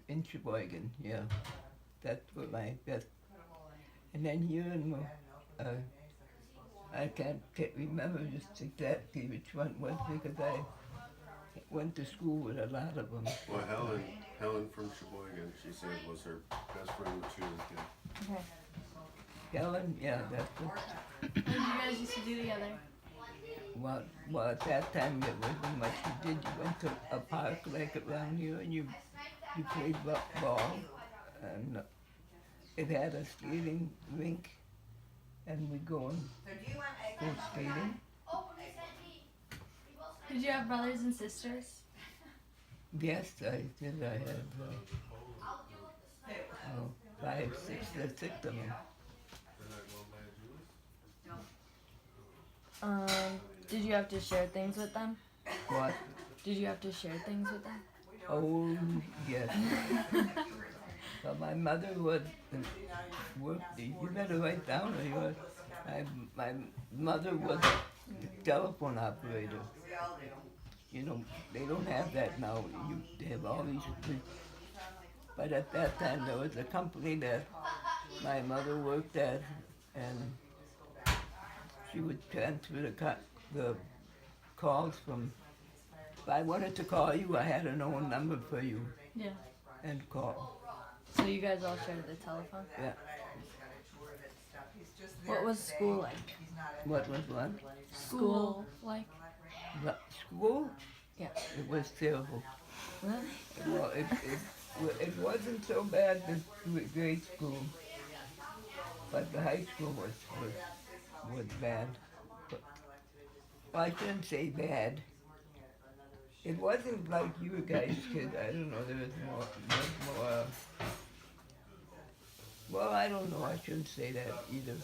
in Sheboygan, yeah. That's what that's, and then here in, I can't remember just exactly which one was because I went to school with a lot of them. Well, Helen from Sheboygan, she said was her best friend when she was a kid. Okay. Helen, yeah, that's what. What did you guys used to do together? Well, at that time there wasn't much you did. You went to a park like around here and you played ball, and it had a skating rink, and we'd go skating. Did you have brothers and sisters? Yes, I did. I had five, six of them. Um, did you have to share things with them? What? Did you have to share things with them? Oh, yes. Well, my mother was worked. You better write down. Or you my mother was a telephone operator. You know, they don't have that now. They have all these. But at that time, there was a company that my mother worked at, and she would transfer the calls from. If I wanted to call you, I had an own number for you Yeah. and call. So you guys all shared the telephone? Yeah. What was school like? What was what? School like? The school? Yeah. It was terrible. Really? Well, it wasn't so bad, the grade school, but the high school was bad. But, well, I shouldn't say bad. It wasn't like you guys kids. I don't know. There was more. Well, I don't know. I shouldn't say that either.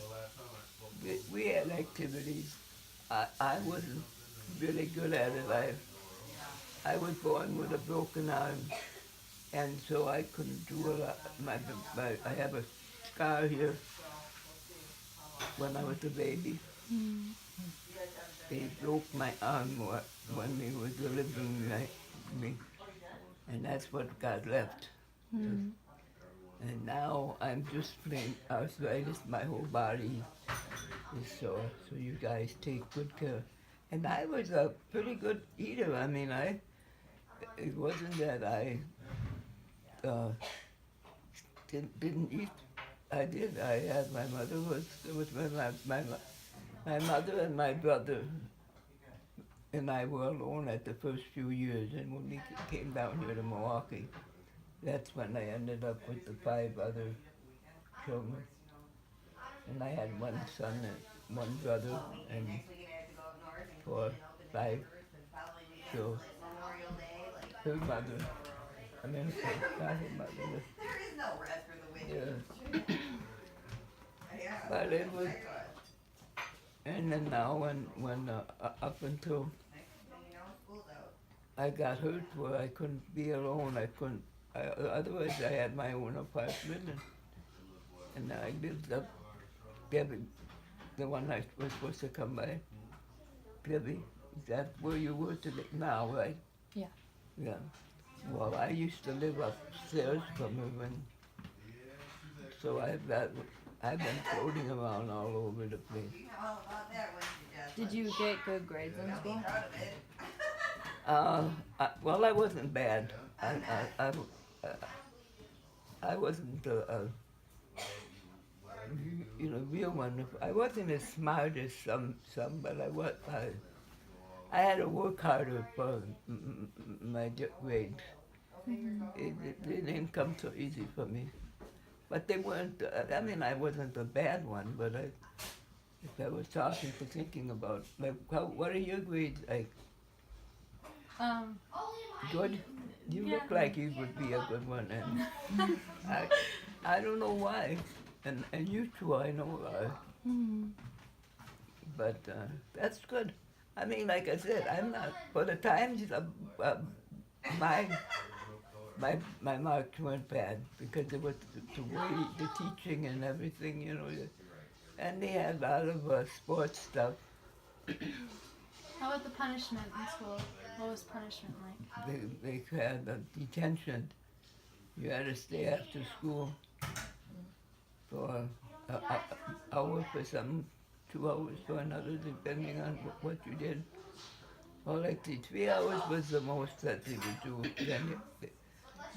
We had activities. I wasn't really good at it. I was born with a broken arm, and so I couldn't do a lot. I have a scar here when I was a baby. Mm. They broke my arm when they were delivering me, and that's what got left. Mm. And now I'm just plain arthritis. My whole body is sore. So you guys take good care. And I was a pretty good eater. I mean, it wasn't that I didn't eat. I did. I had my mother was my mother and my brother and I were alone at the first few years. And when we came down here to Milwaukee, that's when I ended up with the 5 other children. And I had one son and one brother and 4, 5. So her mother, I mean, not her mother. Yeah. But it was, and then now when up until I got hurt where I couldn't be alone, otherwise I had my own apartment and I lived up, Debbie, the one I was supposed to come by. Debbie, is that where you were today? Now, right? Yeah. Yeah. Well, I used to live upstairs from her, and so I've been floating around all over the place. Did you get good grades in school? Well, I wasn't bad. I wasn't real one. I wasn't as smart as some, but I had to work harder for my grades. It didn't come so easy for me. But they weren't, I mean, I wasn't a bad one, but if I was talking for thinking about, like, what are your grades like? Um, Good? You Yeah. look like you would be a good one, and I don't know why, and you two I know are, mm. but that's good. I mean, like I said, I'm not, for the times, my my marks weren't bad because it was the way, the teaching and everything, and they had a lot of sports stuff. How about the punishment in school? What was punishment like? They had detention, You had to stay after school for an hour for some, 2 hours for another, depending on what you did. Or like the 3 hours was the most that they would do.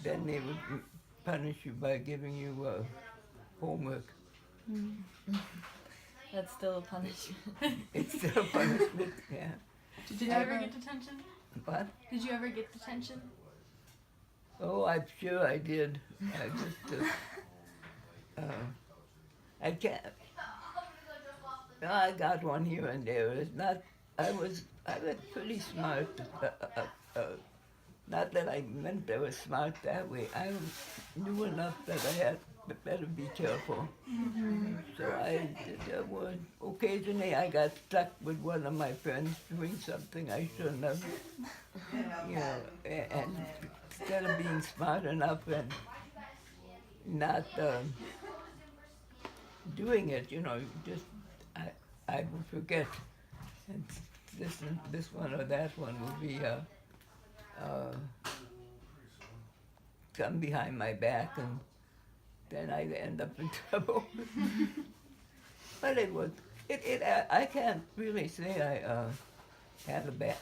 Then they would punish you by giving you homework. That's still a punishment. It's still a punishment, yeah. Did you ever get detention? What? Did you ever get detention? Oh, I'm sure I did. I just, I can't. No, I got one here and there. It's not. I was pretty smart. Not that I meant I was smart that way. I knew enough that I had better be careful. So I did one. Occasionally I got stuck with one of my friends doing something I shouldn't have. You know, and instead of being smart enough and not doing it, you know, just I would forget. And this one or that one would be come behind my back, and then I'd end up in trouble. But it was, I can't really say I had a bad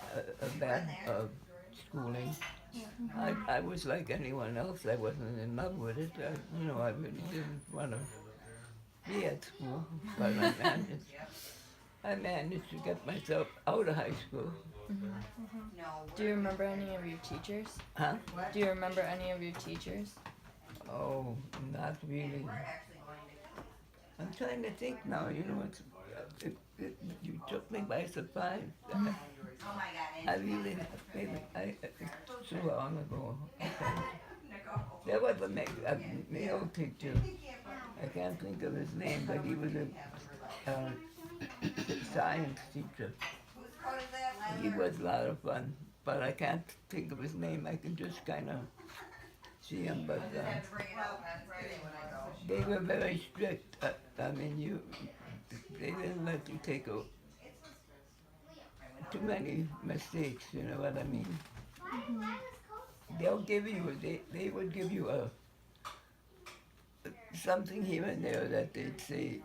schooling. I was like anyone else. I wasn't in love with it. You know, I really didn't want to be at school, but I managed to get myself out of high school. Do you remember any of your teachers? Huh? Do you remember any of your teachers? Oh, not really. I'm trying to think now. You know, you took me by surprise. I really, maybe it's so long ago. There was a male teacher. I can't think of his name, but he was a science teacher. He was a lot of fun, but I can't think of his name. I can just kind of see him, but they were very strict. I mean, they didn't let you take too many mistakes. You know what I mean? They'll give you. They would give you something here and there that they'd say,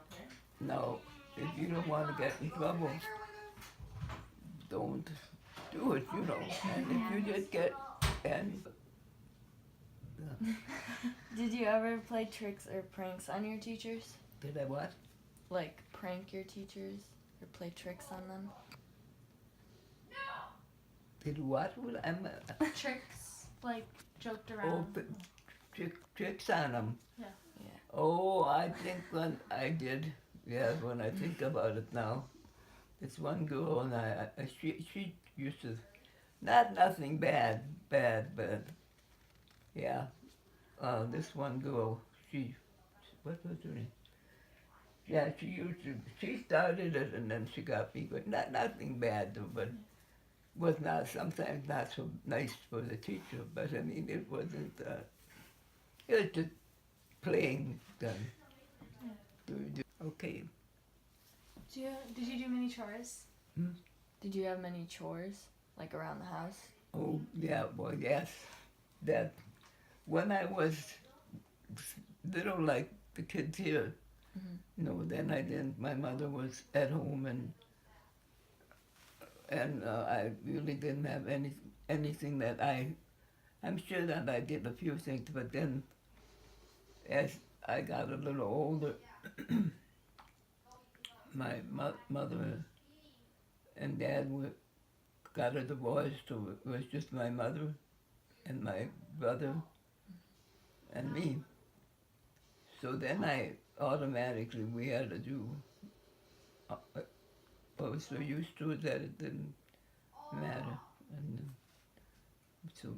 no, if you don't want to get in trouble, don't do it, you know. And if you just get, and Did you ever play tricks or pranks on your teachers? did I what? Like prank your teachers or play tricks on them? Did what? Tricks, like joked Oh, around. tricks on them. Yeah. Oh, I think when I did, yeah, when I think about it now. This one girl and she used to, nothing bad, but yeah. This one girl, what was her name? Yeah, she started it and then she got me, but nothing bad though, but was not, sometimes not so nice for the teacher, but I mean, it wasn't, it was just playing then. Okay. Did you do many chores? Did you have many chores, like around the house? Oh, yeah, well, yes. That when I was little, like the kids here, no, then I didn't. My mother was at home, and I really didn't have anything that I'm sure that I did a few things, but then as I got a little older, my mother and dad got a divorce, so it was just my mother and my brother and me. So then we had to do, I was so used to it that it didn't matter. And so.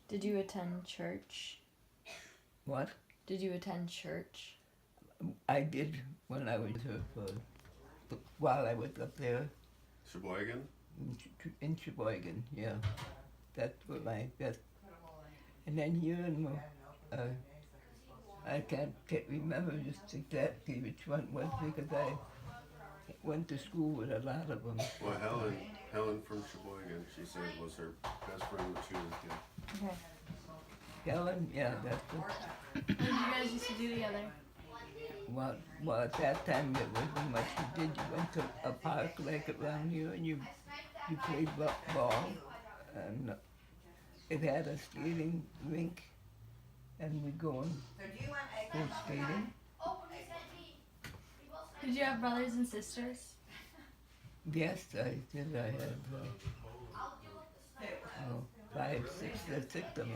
Did you attend church? What? Did you attend church? I did when I was while I was up there. Sheboygan? In Sheboygan, yeah. That's what my best. And then here in I can't remember just exactly which one was because I went to school with a lot of them. Well, Helen from Sheboygan, she said was her best friend too. Okay. Helen, yeah, that's what. What did you guys used to do together? Well, at that time there wasn't much you did. You went to a park like around here and you played ball. And it had a skating rink and we'd go skating. Did you have brothers and sisters? Yes, I did. I had five, six of them.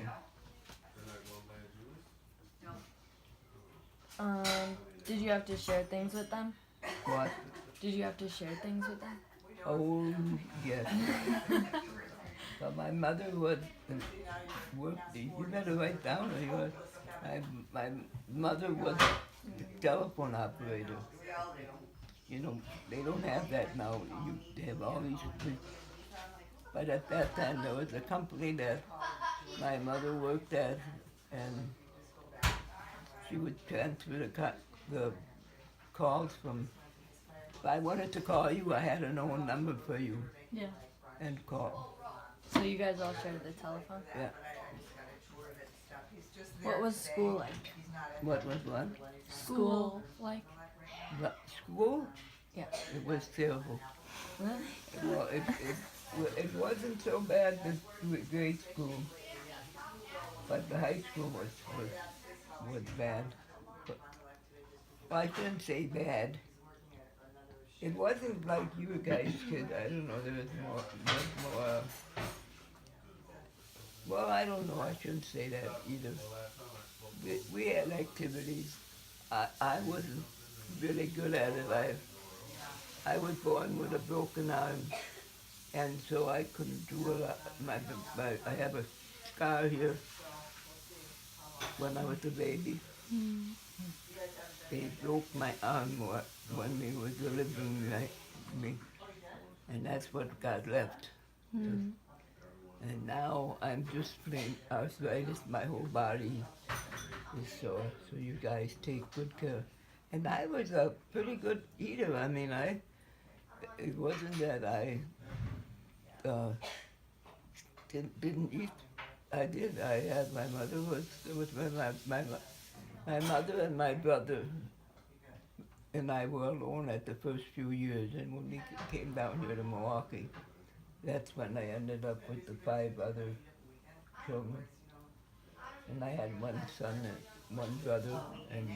Did you have to share things with them? What? Did you have to share things with them? Oh, yes. So my mother would work. You better write down. My mother was a telephone operator. You know, they don't have that now. They have all these. But at that time, there was a company that my mother worked at, and she would transfer the calls from. If I wanted to call you, I had to know a number for you Yeah. and call. So you guys all shared the telephone? Yeah. What was school like? What was what? School like? The school? Yeah. It was terrible. Really? Well, it wasn't so bad, the grade school, but the high school was bad. But, well, I shouldn't say bad. It wasn't like you guys kids. I don't know. There was more. Well, I don't know. I shouldn't say that either. We had activities. I wasn't really good at it. I was born with a broken arm, and so I couldn't do a lot. I have a scar here when I was a baby. They broke my arm when they were delivering me, and that's what got left. And now I'm just plain arthritis. My whole body is sore. So you guys take good care. And I was a pretty good eater. I mean, it wasn't that I didn't eat. I did. I had my mother was my mother and my brother and I were alone at the first few years. And when we came down here to Milwaukee, that's when I ended up with the 5 other children. And I had one son and one brother and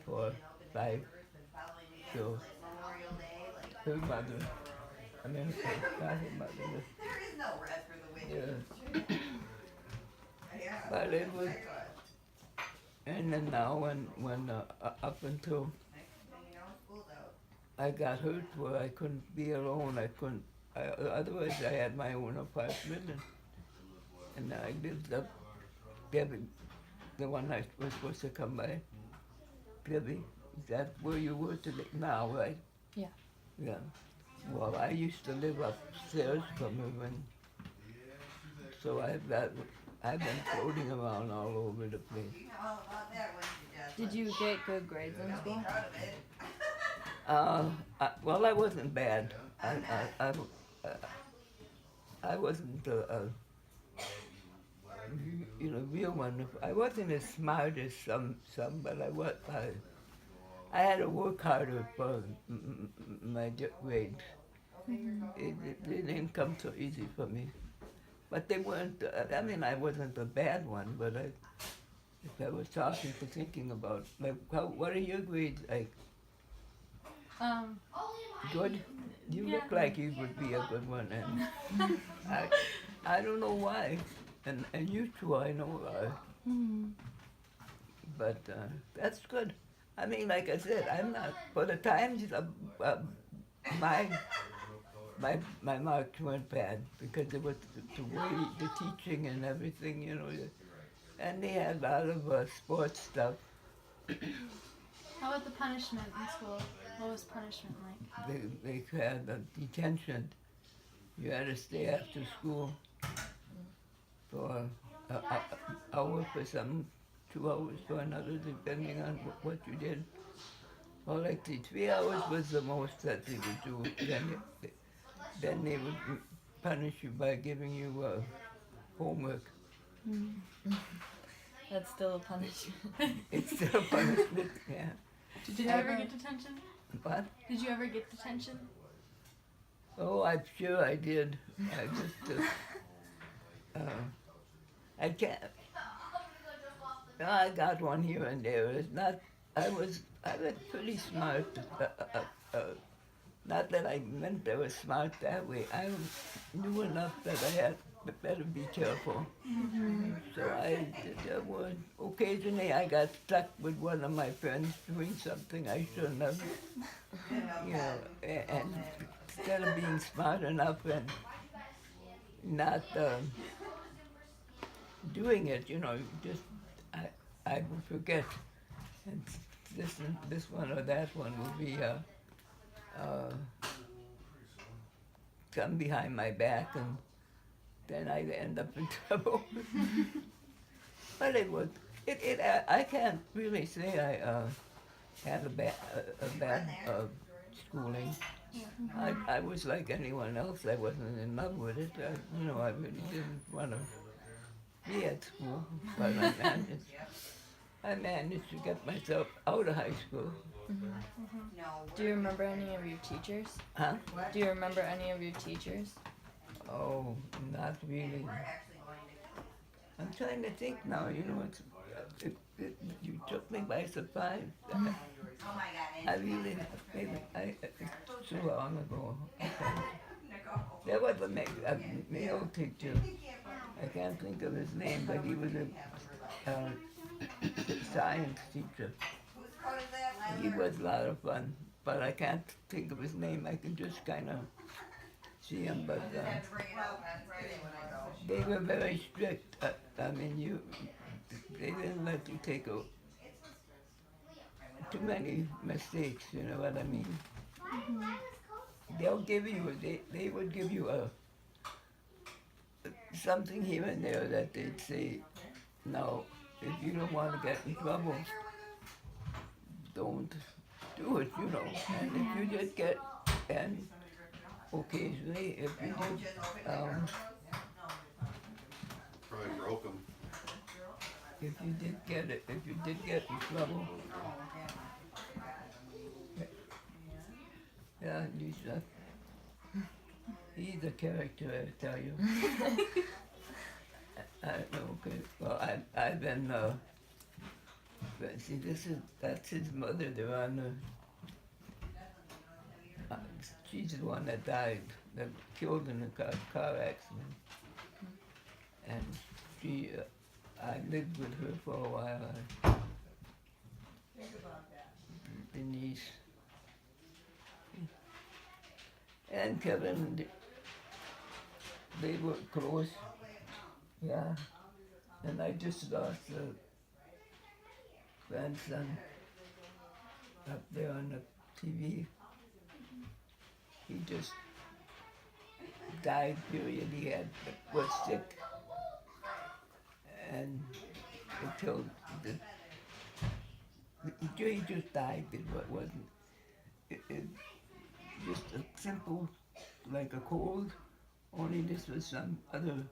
4, 5. So her mother, I mean, not her mother. There is no rest for the wicked. Yeah. But it was, and then now when up until I got hurt where I couldn't be alone, otherwise I had my own apartment and I lived up, Debbie, the one I was supposed to come by. Debbie, is that where you were today now, right? Yeah. Yeah. Well, I used to live upstairs from her, and so I've been floating around all over the place. You know all about that, wouldn't you, Jess? Did you get good grades in Don't be school? proud of it. Well, I wasn't bad. I wasn't real one. I wasn't as smart as some, but I had to work harder for my grades. It didn't come so easy for me. But they weren't, I mean, I wasn't a bad one, but if I was talking to thinking about, like, what are your grades like? Good? You Yeah. look like you would be a good one, and I don't know why, and you two I know are, but that's good. I mean, like I said, I'm not, for the times, my marks weren't bad, because it was the way, the teaching and everything, and they had a lot of sports stuff. How about the punishment in school? What was punishment like? They had a detention. You had to stay after school for an hour for some, 2 hours for another, depending on what you did. Well, like the 3 hours was the most that they would do. Then they would punish you by giving you homework. That's still a punishment. It's still a punishment, yeah. Did you ever get detention? What? Did you ever get detention? Oh, I'm sure I did. I just, I can't. No, I got one here and there. It's not. I was pretty smart. Not that I meant I was smart that way. I knew enough that I had better be careful. So occasionally I got stuck with one of my friends doing something I shouldn't have. You know, and instead of being smart enough and not doing it, you know, just I would forget. And this one or that one will be come behind my back, and then I end up in trouble. But it was I can't really say I had a bad schooling. I was like anyone else. I wasn't in love with it. I really didn't want to be at school, but I managed to get myself out of high school. Do you remember any of your teachers? Huh? Do you remember any of your teachers? Oh, not really. I'm trying to think now. You know, you took me by surprise. I really, maybe it's so long ago. There was a male teacher. I can't think of his name, but he was a science teacher. He was a lot of fun, but I can't think of his name. I can just kind of see him, but they were very strict. I mean, they didn't let you take too many mistakes. You know what I mean? They'll give you. They would give you something here and there that they'd say, no, if you don't want to get in trouble, don't do it, you know. And if you did get, and occasionally, if you did, Probably broke them. if you did get in trouble, yeah, Lisa, he's a character, I tell you. I don't know, okay. Well, I've been, but see, that's his mother. They're on she's the one that died, that killed in a car accident. And I lived with her for a while. Denise. And Kevin, they were close. Yeah. And I just lost a grandson up there on the TV. He just died, period. He was sick. And it killed he just died. It wasn't, just a simple, like a cold, only this was something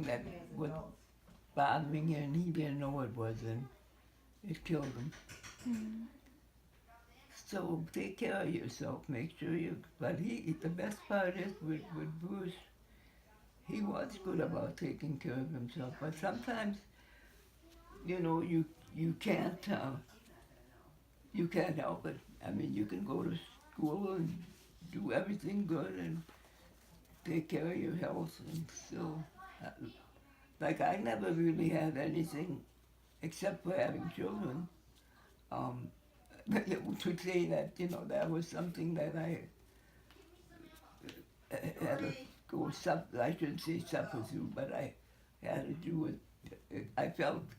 that was bothering him, and he didn't know what it was, and it killed him. So take care of yourself, make sure but the best part is with Bruce, he was good about taking care of himself, but sometimes, you know, you can't help it. I mean, you can go to school and do everything good and take care of your health, and still, like I never really had anything except for having children. To say that, you know, that was something that I had to go I shouldn't say suffer through, but I had to do it. I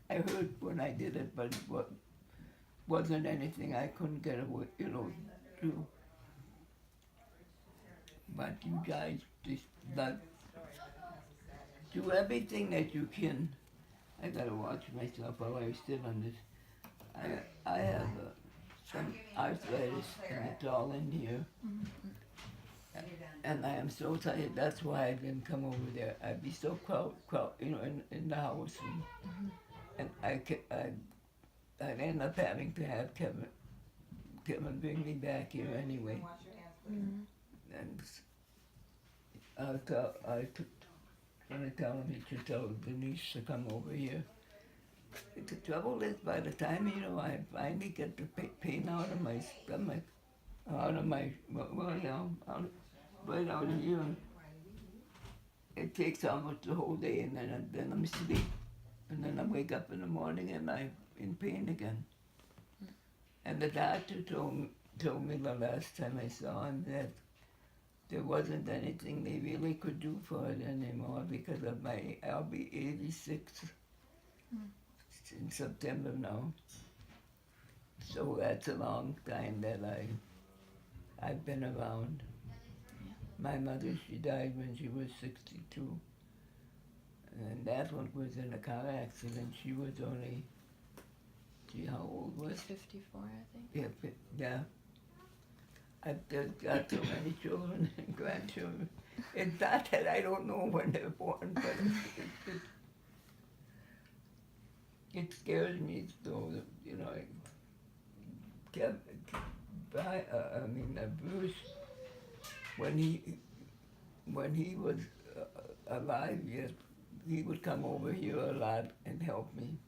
hurt when I did it, but it wasn't anything I couldn't get away, you know, do. But you guys just do everything that you can. I gotta watch myself while I sit on this. I have some arthritis, and it's all in here. And I am so tired. That's why I didn't come over there. I'd be so in the house, and I'd end up having to have Kevin bring me back here anyway. And when I tell him he should tell Denise to come over here. The trouble is, by the time I finally get the pain out of my stomach, out of my right out of here, it takes almost the whole day, and then I'm asleep, and then I wake up in the morning and I'm in pain again. And the doctor told me the last time I saw him that there wasn't anything they really could do for it anymore because of I'll be 86 in September now. So that's a long time that I've been around. My mother, she died when she was 62. And that one was in a car accident. She was only, how old was she? 54, I think. Yeah. I've just got so many children and grandchildren. It's not that I don't know when they're born, but it scares me though, Bruce, when he was alive, yes, he would come over here a lot and help me.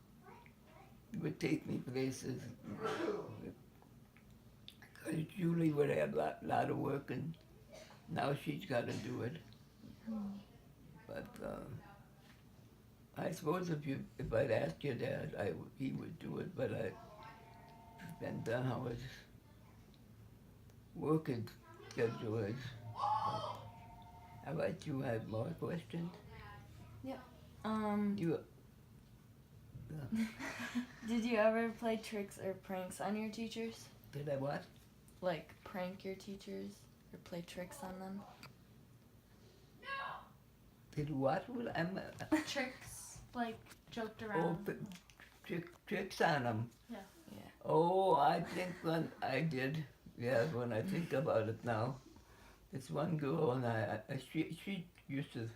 He would take me places. Julie would have a lot of work, and now she's got to do it. But I suppose if I'd asked your dad, he would do it. But I depends on how his working schedule is. How about you? Have more questions? You. Did you ever play tricks or pranks on your teachers? Did I what? Like prank your teachers or play tricks on them? Did what? Tricks, like joked Oh, around. tricks on them. Yeah. Oh, I think when I did. Yeah, when I think about it now, this one girl and she used to,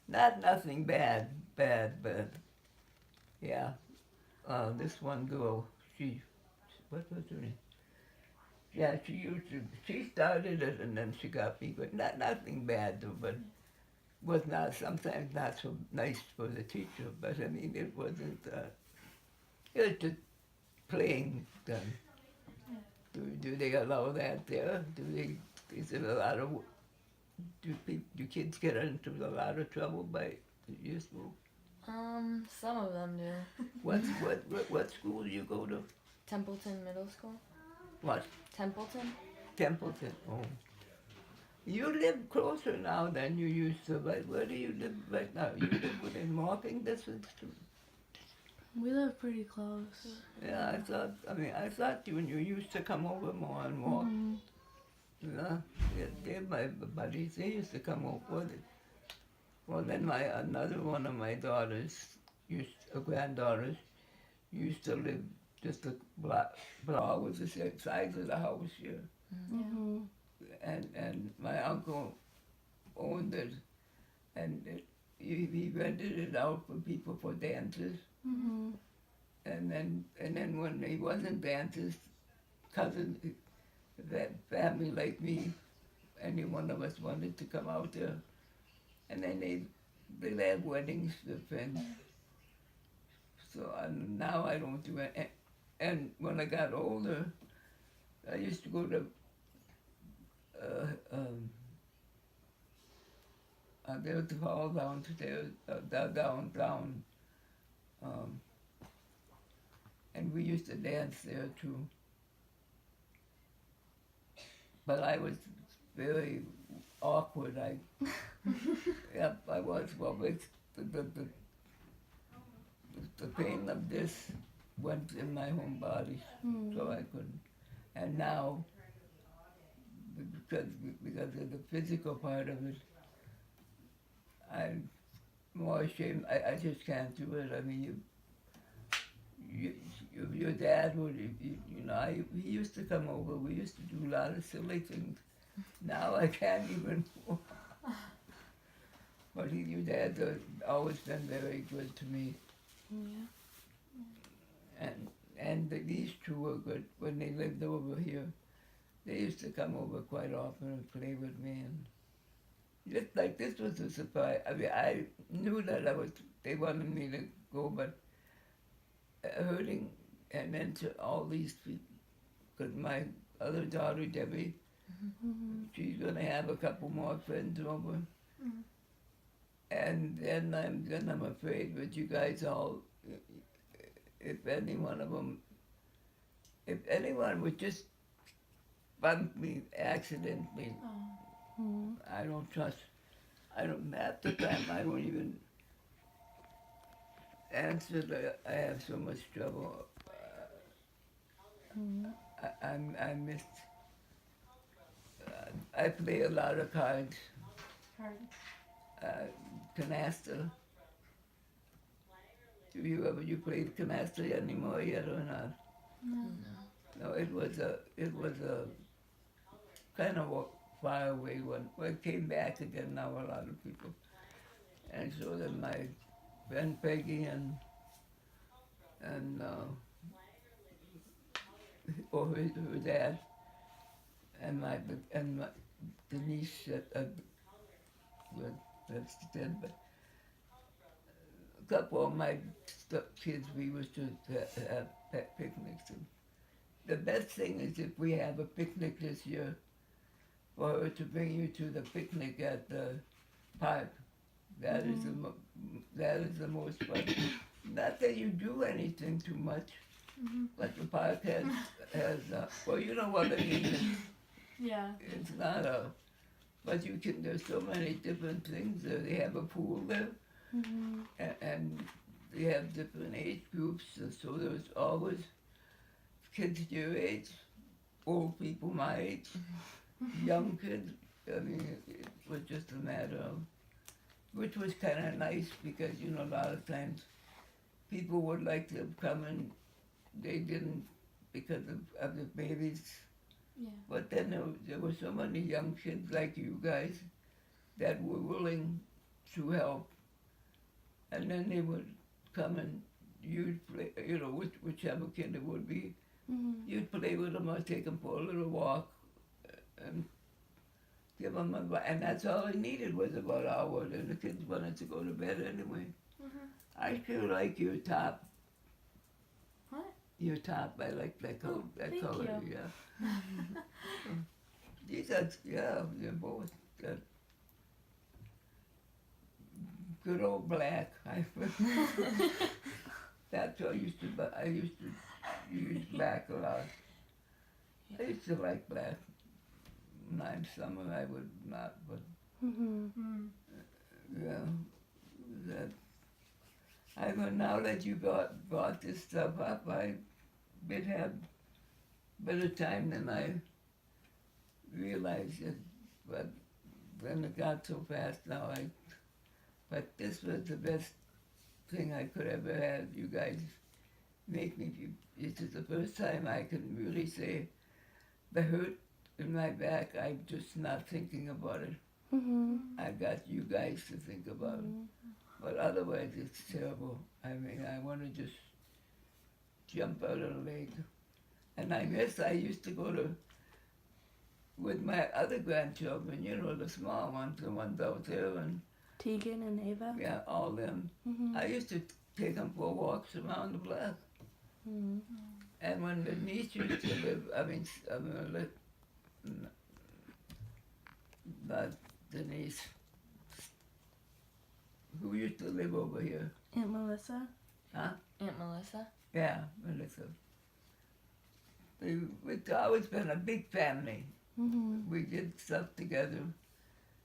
nothing bad, but yeah. This one girl, what was her name? Yeah, she started it and then she got me, but nothing bad though, but was not, sometimes not so nice for the teacher, but I mean, it wasn't, it was just playing then. Do they allow that there? Is it a lot of, do kids get into a lot of trouble by your school? Some of them do. What school do you go to? Templeton Middle School. What? Templeton? Templeton, oh. You live closer now than you used to, but where do you live right now? You live within walking distance to? We live pretty close. Yeah, I thought when you used to come over more and walk. They're my buddies, they used to come over. Well, then another one of my daughters, granddaughters, used to live just a block was the same size of the house here. And my uncle owned it, and he rented it out for people for dances. And then when he wasn't dances, cousins, that family like me, any one of us wanted to come out there, and then they'd have weddings with friends. So now I don't do it. And when I got older, I used to go to there to fall downstairs, downtown, and we used to dance there too. But I was very awkward. Yep, I was. Well, the pain of this went in my whole body, so I couldn't. And now, because of the physical part of it, I'm more ashamed. I just can't do it. I mean, your dad would, he used to come over. We used to do a lot of silly things. Now I can't even walk. But your dad's always been very good to me. Yeah. And these two were good when they lived over here. They used to come over quite often and play with me, and just like this was a surprise. I mean, I knew that they wanted me to go, but hurting and then to all these people, because my other daughter Debbie, she's gonna have a couple more friends over, and then I'm afraid that you guys all, if any one of them, if anyone would just bump me accidentally, I don't trust. I don't half the time. I don't even answer. I have so much trouble. I miss. I play a lot of cards. Canasta. Do you played canasta anymore yet or not? No, it was a kind of a far away one. Well, it came back again now, a lot of people. And so then my friend Peggy and or her dad and my Denise well, that's dead, but a couple of my kids we used to have picnics. And the best thing is if we have a picnic this year, for her to bring you to the picnic at the park. That is the most fun. Not that you do anything too much, but the park has well, you know what I mean. Yeah. It's not but you can. There's so many different things there. They have a pool there, and they have different age groups. So there's always kids your age, old people my age, young kids. I mean, it was just a matter of, which was kind of nice because, you know, a lot of times people would like to come and they didn't because of the babies. Yeah. But then there were so many young kids like you guys that were willing to help. And then they would come and you'd play, you know, whichever kid it would be, you'd play with them or take them for a little walk and give them and that's all they needed was about an hour, and the kids wanted to go to bed anyway. I feel like your top. What? Your top, I like that color. Thank color, you. yeah. These are, yeah, they're both good old black. That's what I used to. I used to use black a lot. I used to like black. Not in summer, I would not, but yeah, that. Now that you brought this stuff up, I did have better time than I realized it, but then it got so fast now. But this was the best thing I could ever have. You guys make me feel. This is the first time I can really say the hurt in my back. I'm just not thinking about it. I got you guys to think about it. But otherwise, it's terrible. I mean, I want to just jump out of the leg. And I guess I used to go with my other grandchildren, you know, the small ones, the ones out there, and Tegan and Ava? yeah, all them. I used to take them for walks around the block. And when the niece used to live, not Denise, who used to live over here? Aunt Melissa? Huh? Aunt Melissa? Yeah, Melissa. It's always been a big family. We did stuff together.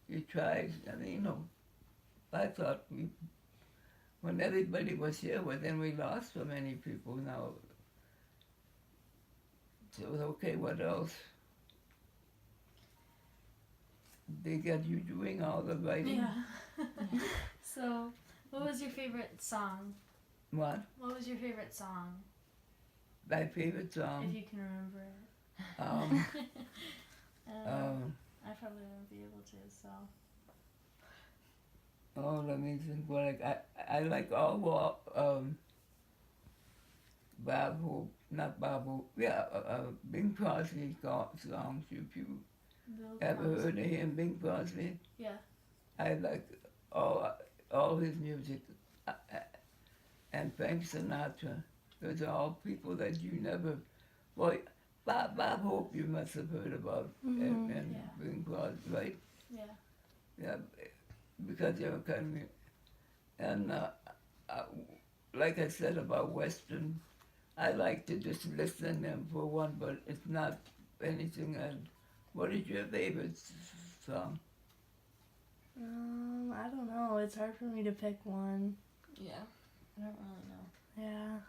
We tried, I mean, you know, I thought when everybody was here, well, then we lost so many people now. So, okay, what else? They got you doing all the writing? Yeah. So, what was your favorite song? What? What was your favorite song? My favorite song? If you can remember it. I probably wouldn't be able to. So Oh, let me think. Well, like I like all Bob Hope, not Bob Hope. Yeah, Bing Crosby songs. If you Bill ever Cosby. heard of him, Bing Crosby, Yeah. I like all his music. And Frank Sinatra. Those are all people that you never. Well, Bob Hope you must have heard about, and Yeah. Bing Crosby, right? Yeah. Yeah, because they're kind of, and uh, like I said about Western, I like to just listen them for one, but it's not anything. What is your favorite song? I don't know. It's hard for me to pick one. Yeah. I don't really know. Yeah.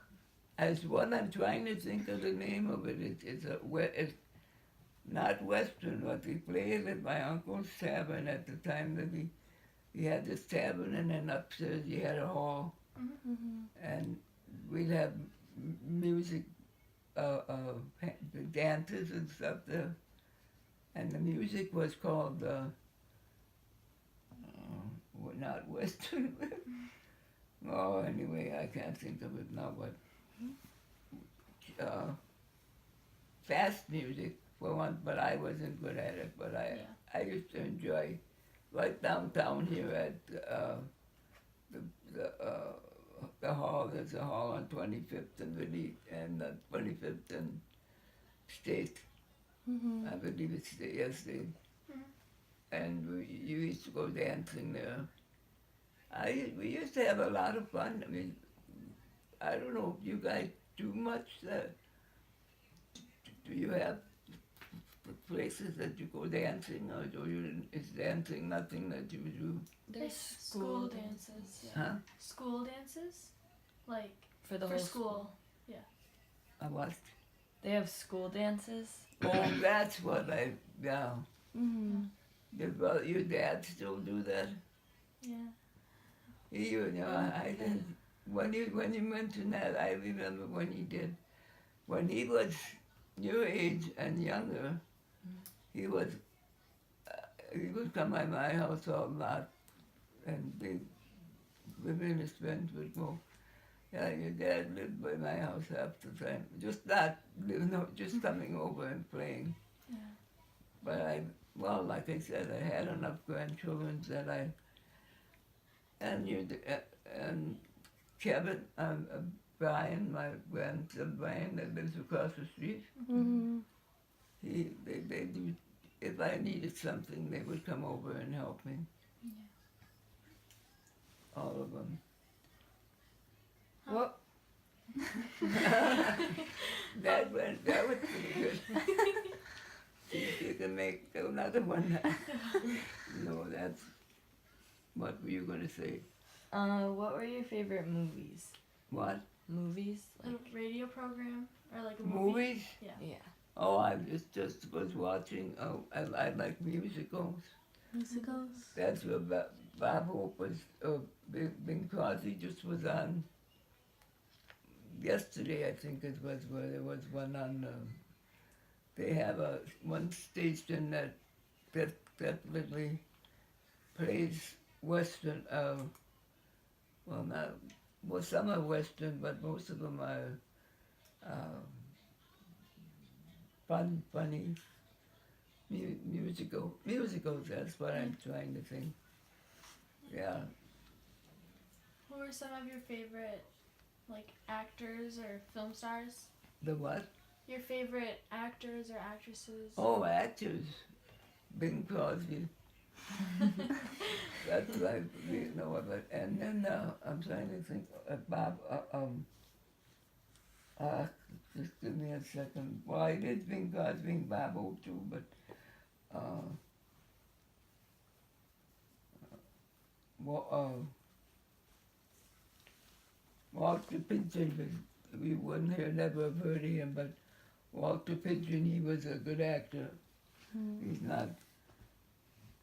As one, I'm trying to think of the name of it. It's not Western, but we played at my uncle's tavern at the time that he had this tavern, and then upstairs he had a hall, and we'd have music, the dances and stuff there, and the music was called not Western. Oh, anyway, I can't think of it now, but fast music for one, but I wasn't good at it. But I used to enjoy right downtown here at the hall. There's a hall on 25th and Ville and 25th and State. I believe it's State. And you used to go dancing there. We used to have a lot of fun. I mean, I don't know if you guys do much there. Do you have places that you go dancing, or is dancing nothing that you do? There's school dances. Yeah. Huh? School dances, like for the for whole school. I what? They have school dances. Oh, that's what yeah. Your dad still do that? Yeah. You know, I didn't. When you mentioned that, I remember when he did. When he was your age and younger, he would come by my house a lot, and women his friends would go. Yeah, your dad lived by my house half the time. Just not, just coming over and playing. Yeah. But well, like I said, I had enough grandchildren that and Kevin, Brian, my grandson Brian that lives across the street. They do. If I needed something, they would come over and help me. Yeah. All of them. What? That was pretty good. See if you can make another one. No, that's. What were you gonna say? What were your favorite movies? What? Movies? A radio program or like a movie? Movies? Yeah. Yeah. Oh, I just was watching. Oh, I like musicals. Musicals. That's what Bob Hope was. Bing Crosby just was on. Yesterday, I think it was where there was one on. They have one station that definitely plays Western. Some are Western, but most of them are funny musicals. That's what I'm trying to think. Yeah. Who were some of your favorite, like, actors or film stars? The what? Your favorite actors or actresses? Oh, actors. Bing Crosby. That's what I know of it. And then I'm trying to think. Bob. Just give me a second. Well, I did Bing Crosby and Bob Hope too, but. Walter Pidgeon, we wouldn't have never have heard of him, but Walter Pidgeon, he was a good actor. He's not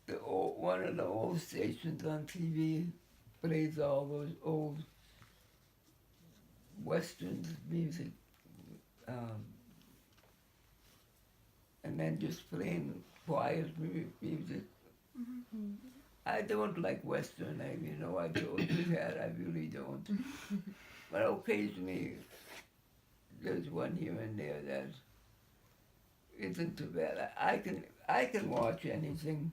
one of the old stations on TV plays all those old Western music. and then just plain quiet music. I don't like Western, I told you that, I really don't. But occasionally, there's one here and there that isn't too bad. I can watch anything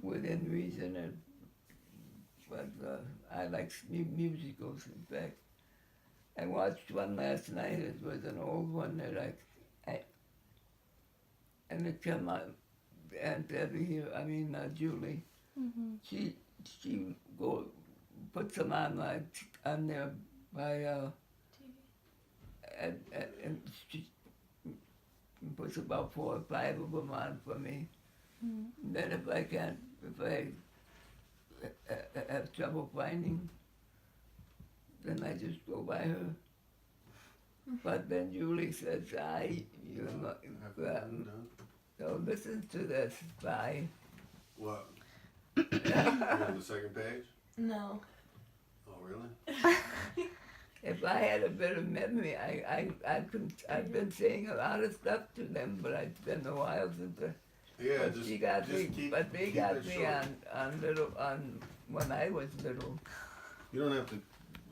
within reason, but I like musicals. In fact, I watched one last night. It was an old one that and it came out. Aunt Debbie here, Julie. She puts them on there by and she puts about 4 or 5 of them on for me. Then if I have trouble finding, then I just go by her. But then Julie says, you're not, so listen to this, bye. What? You're on the second page? No. Oh, really? If I had a better memory, I've been saying a lot of stuff to them, but it's been a while since Yeah, but just, she got just me, keep, but they keep got it me short. on when I was little. You don't have to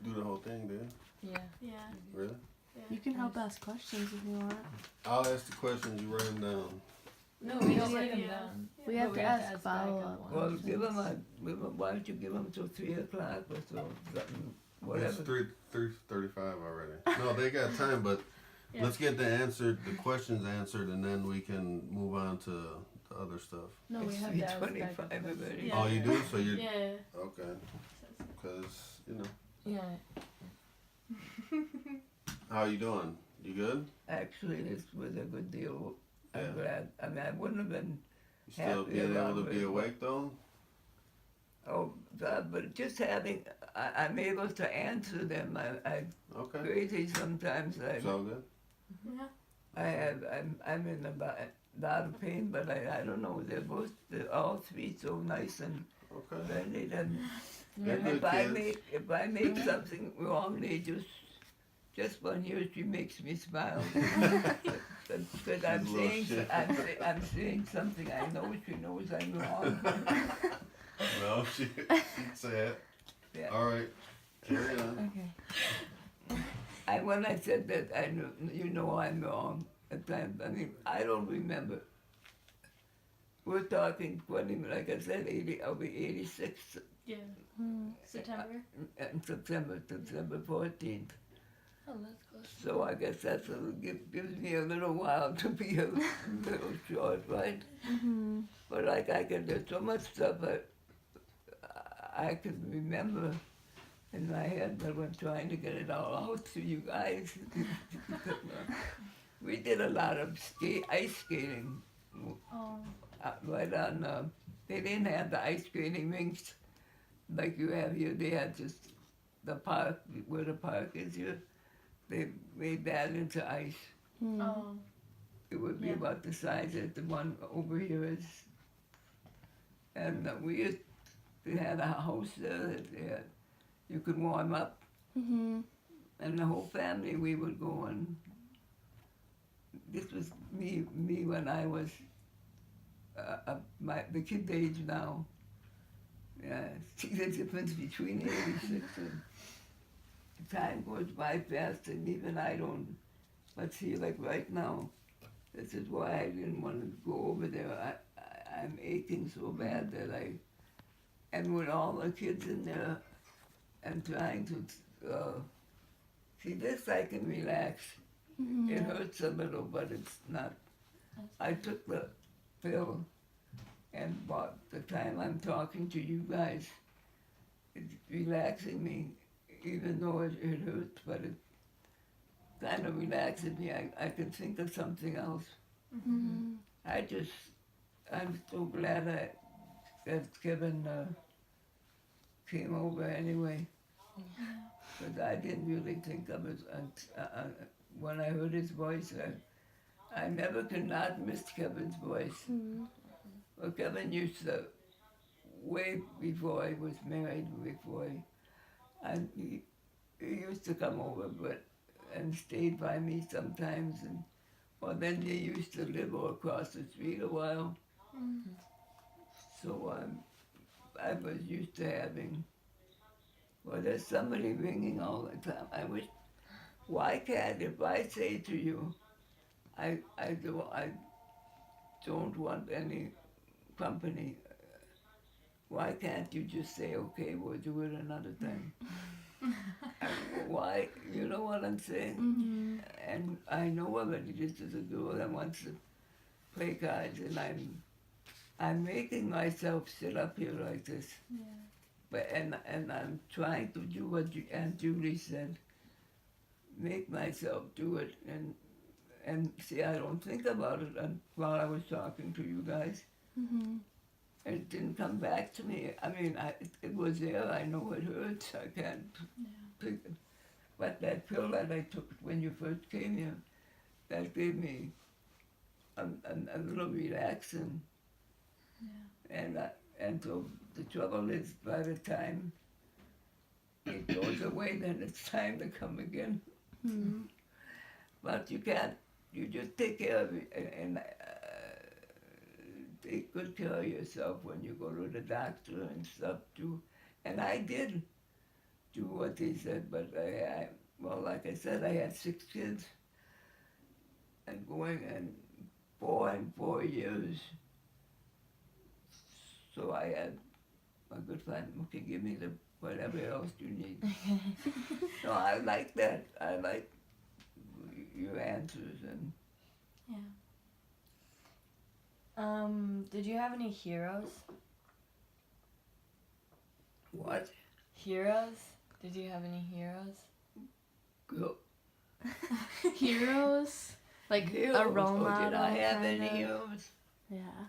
do the whole thing, do you? Yeah. Yeah. Really? You can help ask questions if you want. I'll ask the questions, you write them down. No, we don't write them Yeah. down. We But have to ask back follow-up up Well, ones. why don't you give them till 3 o'clock or so, something, It's whatever. 3:35 already. No, they got time, but Yeah. let's get the questions answered, and then we can move on to the other stuff. No, we It's have to ask back 3:25 up questions. already. Yeah. Oh, you do? So you're, Yeah. okay, because, Yeah. how you doing? You good? Actually, this was a good deal. I'm Yeah. glad. I wouldn't have been. You still Happy being about able to it, be but- awake though? Oh, God, but just having, I'm able to answer them. I'm Okay, crazy sometimes. it's all good. Yeah. I'm in a lot of pain, but I don't know. They're all 3 so nice and Okay. friendly. And They're if good I kids. make something wrong, they just one year she makes me smile. Because I'm She's a little shit. I'm saying something I know she knows I'm wrong. No, she'd say it. Yeah. All right, carry on. Okay. When I said that, I knew I'm wrong at times. I don't remember. We're talking 20, like I said, 80. I'll be 86 Yeah. September. in September 14th. Oh, that's close. So I guess that's gives me a little while to be a little short, right? But like there's so much stuff I can remember in my head, but I'm trying to get it all out to you guys. We did a lot of ice skating Oh. right on. They didn't have the ice skating rinks like you have here. They had just the park where the park is here. They made that into ice. Oh. It would be Yeah. about the size that the one over here is. And they had a house there that you could warm up. And the whole family, we would go and this was me when I was the kid's age now. Yeah, see the difference between 86 and time goes by fast, and even I don't. But see, like right now, this is why I didn't want to go over there. I'm aching so bad that and with all the kids in there, and trying to see this, I can relax. It hurts a little, but it's not. I took the pill, and about the time I'm talking to you guys, it's relaxing me, even though it hurts, but it kind of relaxes me. I can think of something else. I'm so glad that Kevin came over anyway, because I didn't really think of it. When I heard his voice, I never could not miss Kevin's voice. Well, Kevin used to, way before I was married, he used to come over, and stayed by me sometimes, and Well, then they used to live all across the street a while. So I was used to having, well, there's somebody ringing all the time. I wish, why can't, if I say to you, I don't want any company, why can't you just say, okay, we'll do it another time? Why, you know what I'm saying? And I know already this is a girl that wants to play cards, and I'm making myself sit up here like this. Yeah. But and I'm trying to do what Aunt Julie said, make myself do it, and see, I don't think about it while I was talking to you guys. It didn't come back to me. I mean, it was there. I know it hurts. I can't pick it. But that pill that I took when you first came here, that gave me a little relaxing. And so the trouble is, by the time it goes away, then it's time to come again. But you can't. You just take care of it and take good care of yourself when you go to the doctor and stuff too. And I did do what they said, but well, like I said, I had 6 kids, and going and 4 and 4 years. So I had a good friend who could give me the whatever else you need. No, I like that. I like your answers. And Did you have any heroes? what? Heroes? Did you have any heroes? Go. Heroes? Like Heroes. a role Oh, model? did I have any kinda? heroes? Yeah.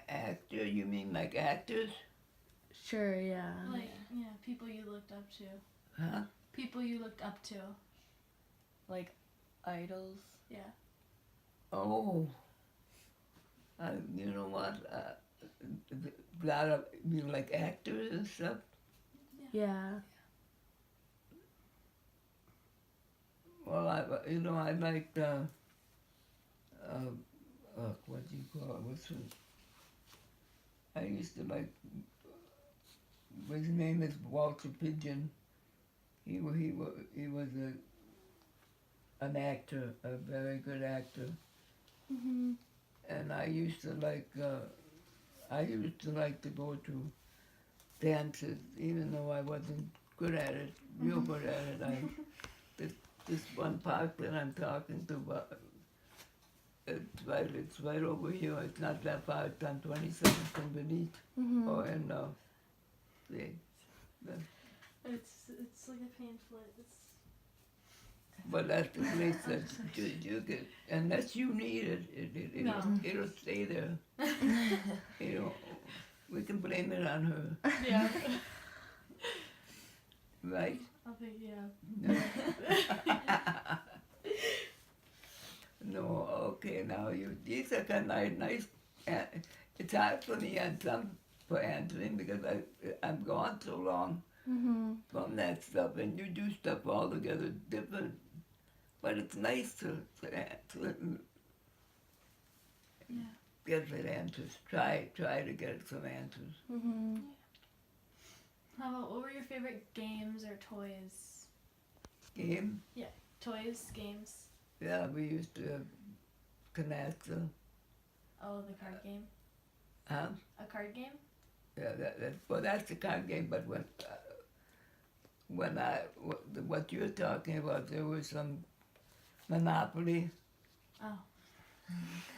Actor? You mean like actors? Sure, yeah. Like, yeah, people you looked up to. Huh? People you looked up to. Like idols? Yeah. Oh. You know what? A lot of, you mean like actors and stuff? Yeah. Well, I liked, what do you call it? I used to like, his name is Walter Pigeon. He was an actor, a very good actor. And I used to like to go to dances, even though I wasn't good at it, real good at it. This one park that I'm talking to about, it's right over here. It's not that far. It's on 27th and Beneath. Oh, and It's like a pamphlet. but that's the place that you get, unless you need it, it'll stay there. You know, we can blame it on her, Yeah. right? I think, yeah. No. No, okay, now these are kind of nice. It's hard for me for answering because I'm gone so long from that stuff, and you do stuff altogether different. But it's nice to answer it and get some answers. Try to get some answers. How about, what were your favorite games or toys? Game? Toys, games. Yeah, we used to have canasta. Oh, the card game. Huh? A card game? Yeah, that's the card game. But what you're talking about, there was some Monopoly. Oh.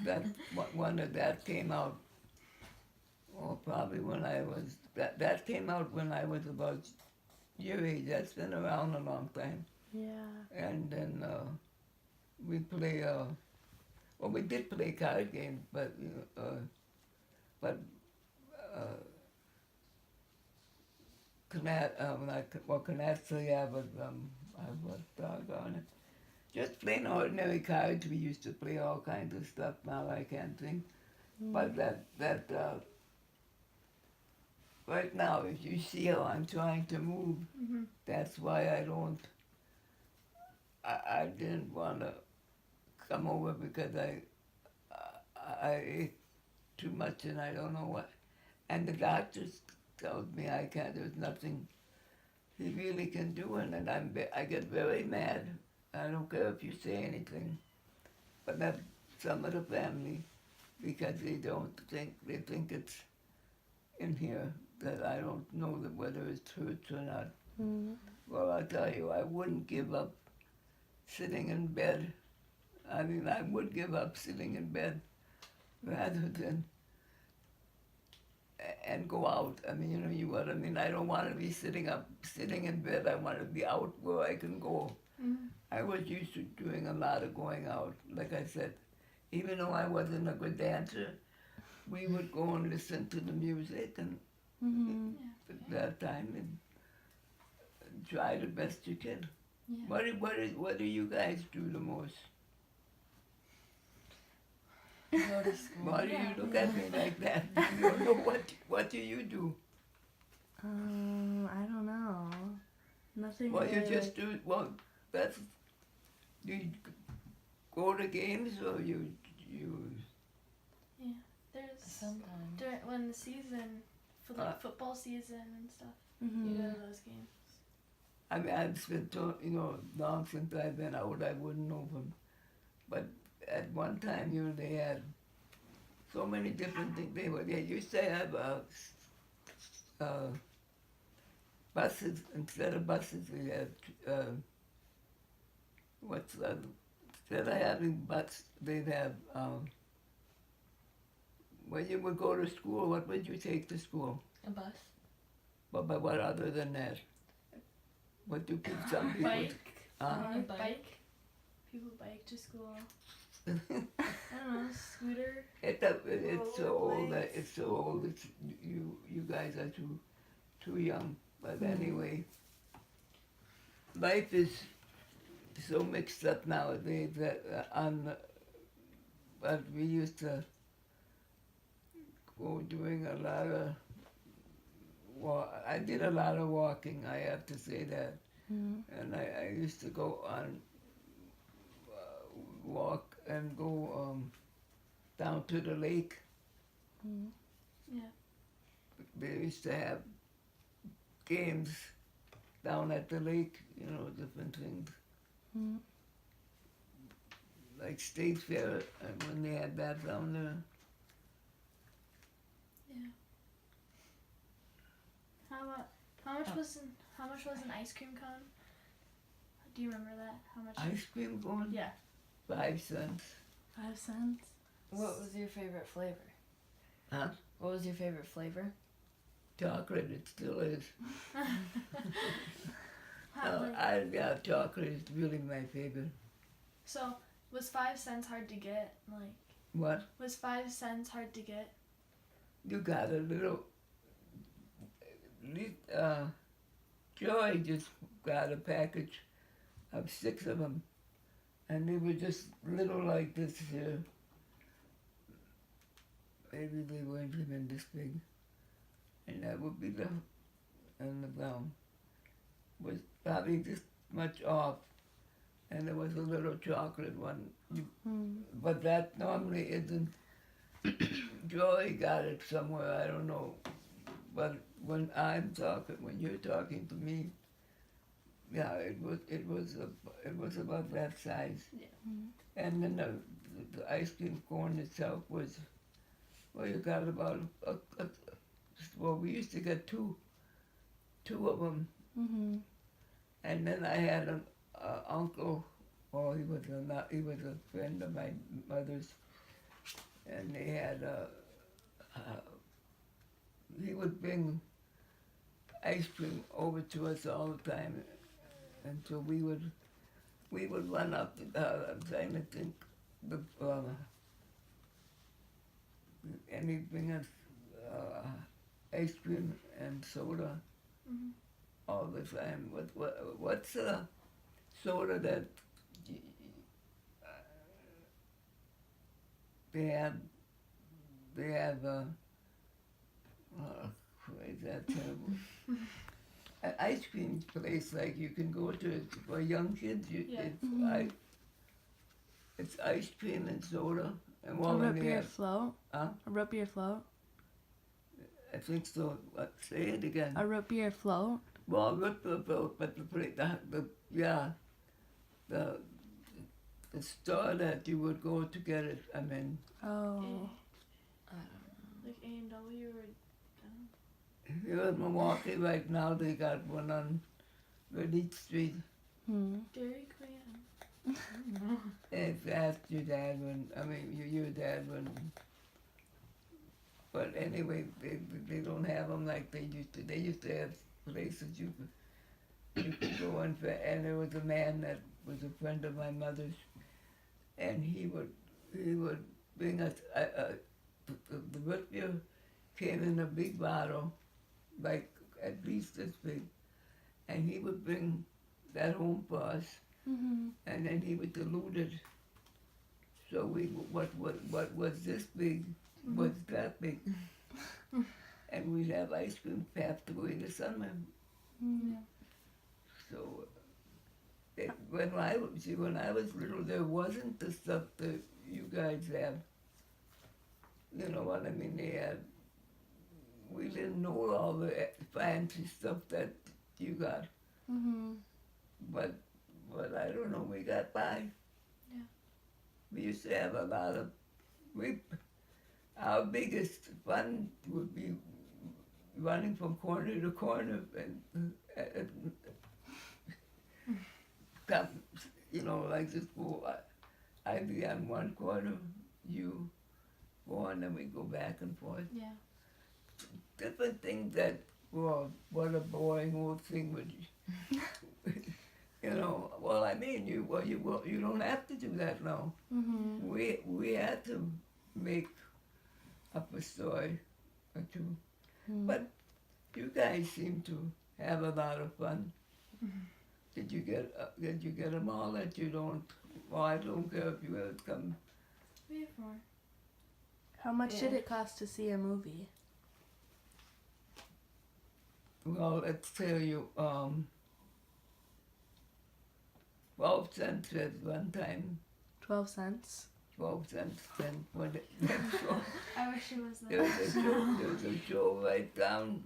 That one of that came out. Oh, probably when I was that came out when I was about your age. That's been around a long time. Yeah. And then we play. Well, we did play card games, but canasta, yeah, but I was doggone it. Just plain ordinary cards. We used to play all kinds of stuff. Now I can't think. But that right now, if you see how I'm trying to move, that's why I don't. I didn't want to come over because I ate too much and I don't know what. And the doctors told me I can't. There's nothing he really can do, and then I get very mad. I don't care if you say anything, but that's some of the family because they think it's in here that I don't know that whether it's hurts or not. Mm. Well, I'll tell you, I wouldn't give up sitting in bed. I mean, I would give up sitting in bed rather than and go out. I mean, you know what I mean. I don't want to be sitting in bed. I want to be out where I can go. Mhm. I was used to doing a lot of going out. Like I said, even though I wasn't a good dancer, we would go and listen to the music and Mm-hmm. at that time and try the best you can. Yeah. What do you guys do the most? Go to school. Why do you Yeah. look at me like that? You don't know what do you do? I don't know. Nothing. Well, you really, just do. Well, that's you go to games or you. There's Sometimes. during when the season for like football season and stuff. Mm-hmm. You go to those games. I mean, I've spent long since I've been out. I wouldn't know them, but at one time, they had so many different things. They used to have buses instead of buses. They had instead of having bus, they'd have when you would go to school. What would you take to school? A bus. But what other than that? What do some people? Bike. Bike. Bike. People bike to school. I don't know. Scooter. It's so old. It's so old. It's, you guys are too young. But anyway, life is so mixed up nowadays that but we used to go doing a lot of. I did a lot of walking. I have to say that, and I used to go on walk and go down to the lake. Yeah. They used to have games down at the lake, different things. Like State Fair, and when they had that down there. Yeah. How much was an ice cream cone? Do you remember that? How much? Ice cream cone? Yeah. 5 cents. 5 cents. What was your favorite flavor? Huh? What was your favorite flavor? Chocolate, it still is. How, like, Chocolate is really my favorite. so was 5 cents hard to get? Like, What? was 5 cents hard to get? You got a little. Joy just got a package of 6 of them, and they were just little like this here. Maybe they weren't even this big, and that would be and the brown was probably this much off, and there was a little chocolate one, but that normally isn't. Joy got it somewhere, I don't know, but when you're talking to me, yeah, it was about that size. Yeah. And then the ice cream cone itself was, you got about we used to get two of them. And then I had an uncle, he was a friend of my mother's, and they had he would bring ice cream over to us all the time, and so we would run up. I'm trying to think, and he'd bring us ice cream and soda all the time. What's a soda that they have? Is that terrible? An ice cream place like you can go to for young kids. It's ice cream and soda. And A well, root then they beer have, float. huh? A root beer float. I think so. What? Say it again. A root beer float. Well, root beer float, but the store that you would go to get it. I mean, Oh. Like A&W or here in Milwaukee right now, they got one on Release Street. Dairy Queen. If asked your dad when, I mean, your dad when. But anyway, they don't have them like they used to. They used to have places you could go in for, and there was a man that was a friend of my mother's, and he would bring us the root beer came in a big bottle, like at least this big, and he would bring that home for us, and then he would dilute it. So what was this big was that big, and we'd have ice cream half the way to summer. So when I was little, there wasn't the stuff that you guys have. You know what I mean? We didn't know all the fancy stuff that you got. But I don't know, we got by. Yeah. We used to have a lot of, our biggest fun would be running from corner to corner and come, you know, like this go, I'd be on one corner, you go on, and we go back and forth. Yeah. Different things that, well, what a boring old thing would you know, well, I mean, you don't have to do that now. We had to make up a story or two. But you guys seem to have a lot of fun. Did you get them all that you don't? Well, I don't care if you ever come. We have more. How much did it cost to see a movie? Well, let's tell you, 12 cents at one time. 12 cents. 12 cents, 10 when I wish it was there that. was a show right down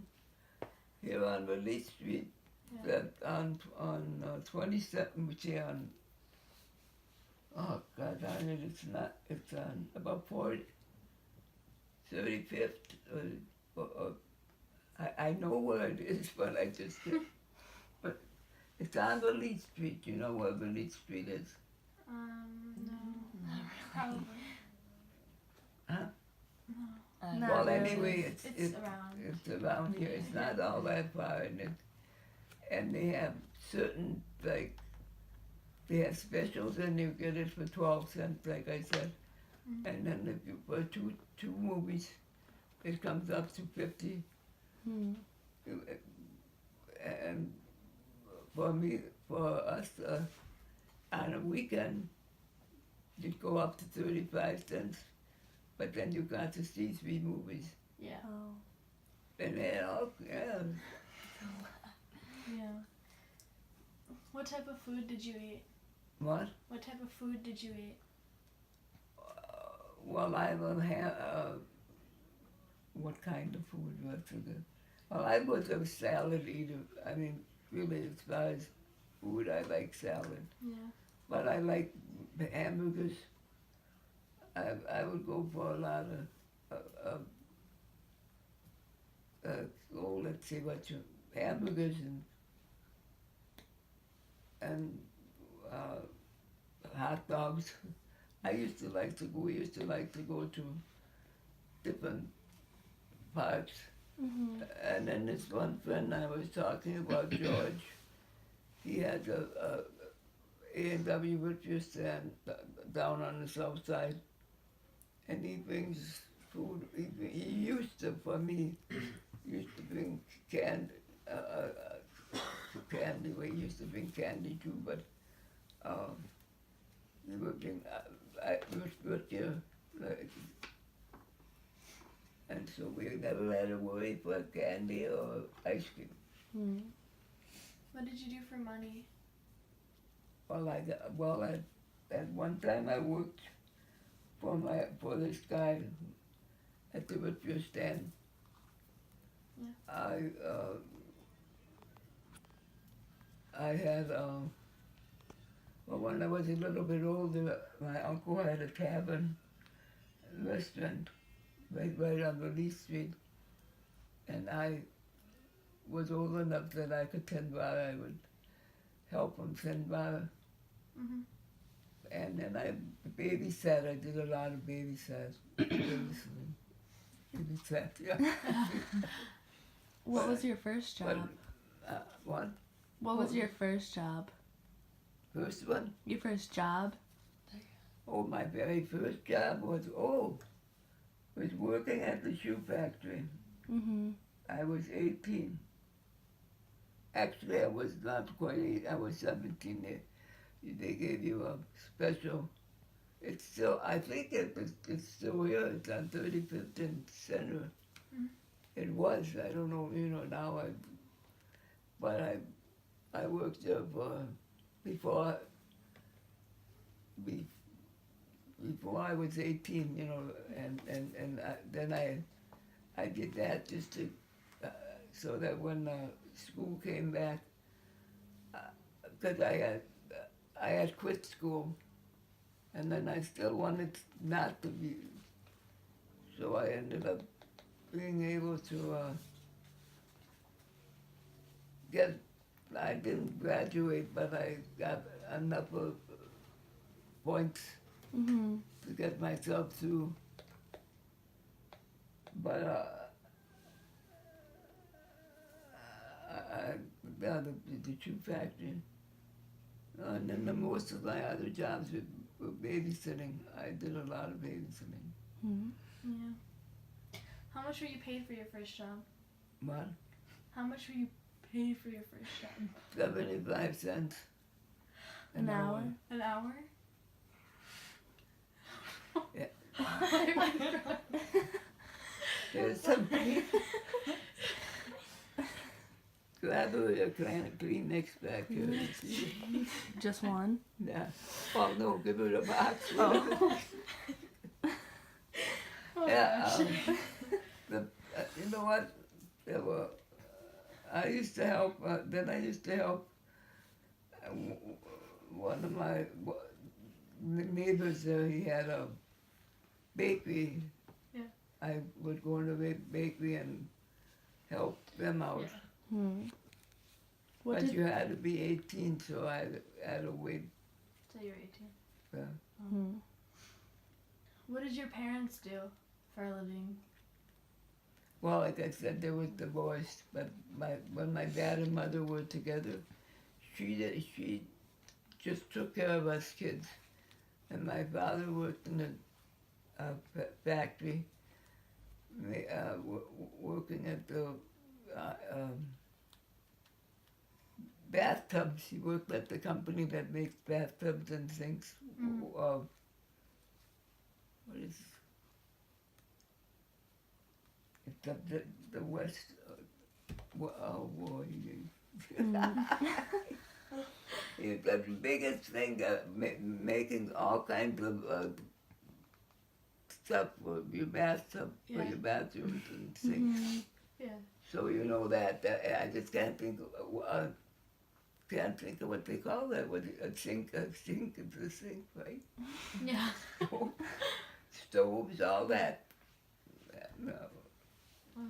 here on Release Street that on 27, which is on, oh God darn it, it's on about 35th, or I know where it is, but I just, but it's on Release Street, you know where Release Street is? No. Probably. Huh? Not Well, really. anyway, It's around. it's around here. It's not all that far, and they have certain like they have specials, and you get it for 12 cents, like I said. And then if you for two movies, it comes up to 50. And for us, on a weekend, you'd go up to 35 cents. But then you got to see 3 movies. Yeah. Oh. And they all, Yeah. What type of food did you eat? what? What type of food did you eat? Well, I will have, what kind of food was it? Well, I was a salad eater. I mean, really, as far as food, I like salad. Yeah. But I like hamburgers. I would go for a lot of let's see what you, hamburgers and hot dogs. We used to like to go to different parks. And then this one friend I was talking about, George, he has a A&W butcher stand down on the south side, and he brings food. He used to, for me, used to bring candy. Well, he used to bring candy too, but he would bring butcher, and so we never had to worry for candy or ice What did you do for money? Well, at one time I worked for this guy at the Whitfield stand. Yeah. I had well, when I was a little bit older, my uncle had a tavern restaurant right on the Lee Street, and I was old enough that I could tend bar. I would help him tend bar. Mhm. And then I babysat. I did a lot of babysat. Babysat, yeah. What was your first But, job? what? What was your first job? First one? Your first job? Oh, my very first job was working at the shoe factory. Mm-hmm. I was 18. Actually, I was not quite 8. I was 17 there. They gave you a special. It's still, I think it's still here. It's on 35th and Center. Mhm. It was. I don't know. Now I worked there before I was 18. And then I did that just to so that when school came back, because I had quit school, and then I still wanted not to be, so I ended up being able to I didn't graduate, but I got enough of points Mm-hmm. to get myself through. But the shoe factory. And then most of my other jobs were babysitting. I did a lot of babysitting. Mm-hmm. Yeah. How much were you paid for your first job? What? How much were you paid for your first job? 75 cents An hour? An hour? Yeah. Oh my God. There's some grab a Kleenex back here. Just one? Yeah. Oh no, give it a box. Oh. Oh Yeah. gosh. You know what? I used to help. Then I used to help one of my neighbors there. He had a bakery. Yeah. I would go into the bakery and help them out. Yeah. Hmm. What But did... you had to be 18, so I had to wait. So you're 18. Yeah. Hmm. What did your parents do for a living? Well, like I said, they were divorced, but when my dad and mother were together, she just took care of us kids. And my father worked in a factory, working at the bathtubs. He worked at the company that makes bathtubs and sinks. What is it's up the west? Oh boy. It's the biggest thing, making all kinds of stuff for your bathtub, for Yeah. your bathrooms and sinks. Mm-hmm. Yeah. So you know that I just can't think of what they call that. What a sink is a sink, right? Yeah. Stoves, all that. No. Oh,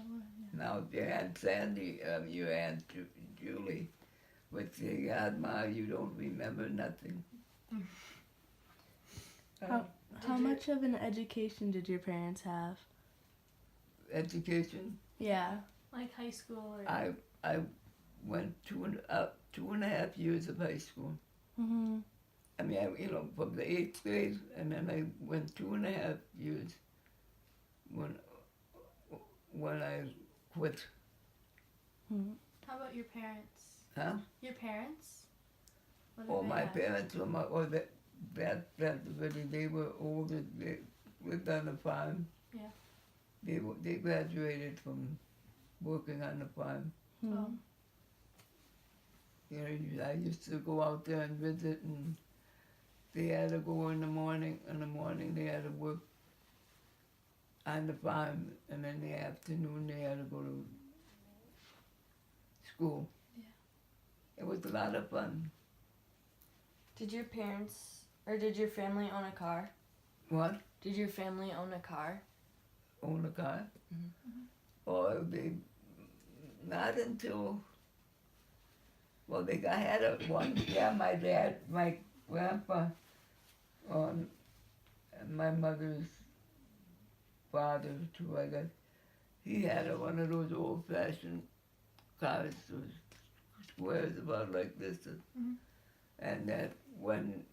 Now, your Aunt Sandy, your Aunt Julie would say, God, Ma, you don't remember nothing. How much of an education did your parents have? Education, Yeah. like high school or I went 2.5 years of high school. Mm-hmm. I mean, from the 8th grade, and then I went 2.5 years when I quit. Mm-hmm. How about your parents? Huh? Your parents? What did Oh, they my have? parents were they were older. They lived on the farm. Yeah. They graduated from working on the farm. Oh. I used to go out there and visit, and they had to go in the morning. In the morning, they had to work on the farm, and in the afternoon, they had to go to school. Yeah. It was a lot of fun. Did your parents or did your family own a car? What? Did your family own a car? Own a car? Mhm. Or they, not until, well, I had one, yeah, my dad, my grandpa, and my mother's father too, I guess. He had one of those old-fashioned cars, those squares about like this. Mhm. And that when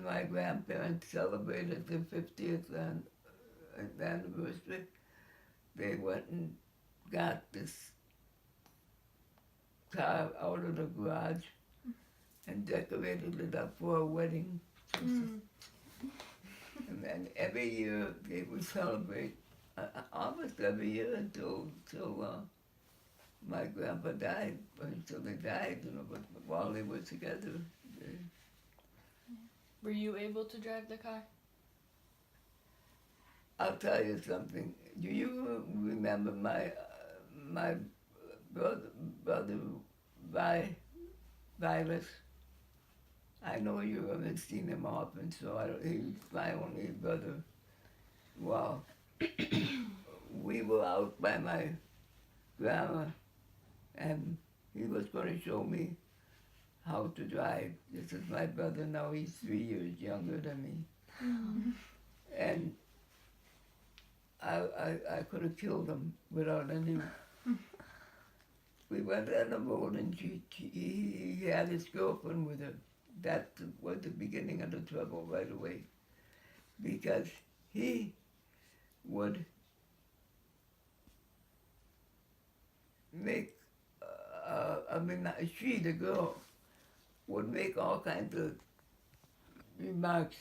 my grandparents celebrated their 50th anniversary, they went and got this car out of the garage and decorated it up for a wedding. Mm. And then every year they would celebrate, almost every year until my grandpa died, until they died, you know, but while they were together. Were you able to drive the car? I'll tell you something. Do you remember my brother Virus? I know you haven't seen him often, so he's my only brother. Well, we were out by my grandma, and he was going to show me how to drive. This is my brother now. He's 3 years younger than me, and I could have killed him without any. We went on the road, and he had his girlfriend with her. That was the beginning of the trouble right away, because he would make, she, the girl, would make all kinds of remarks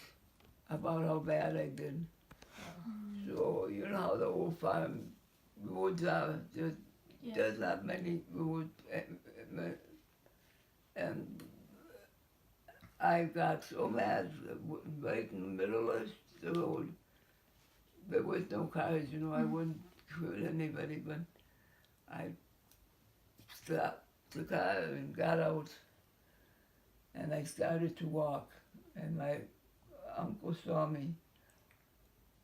about how bad I did. So, you know how the old farm roads are, there's not many roads, and I got so mad right in the middle of the road. There was no cars, you know, I wouldn't hurt anybody, but I stopped the car and got out, and I started to walk, and my uncle saw me,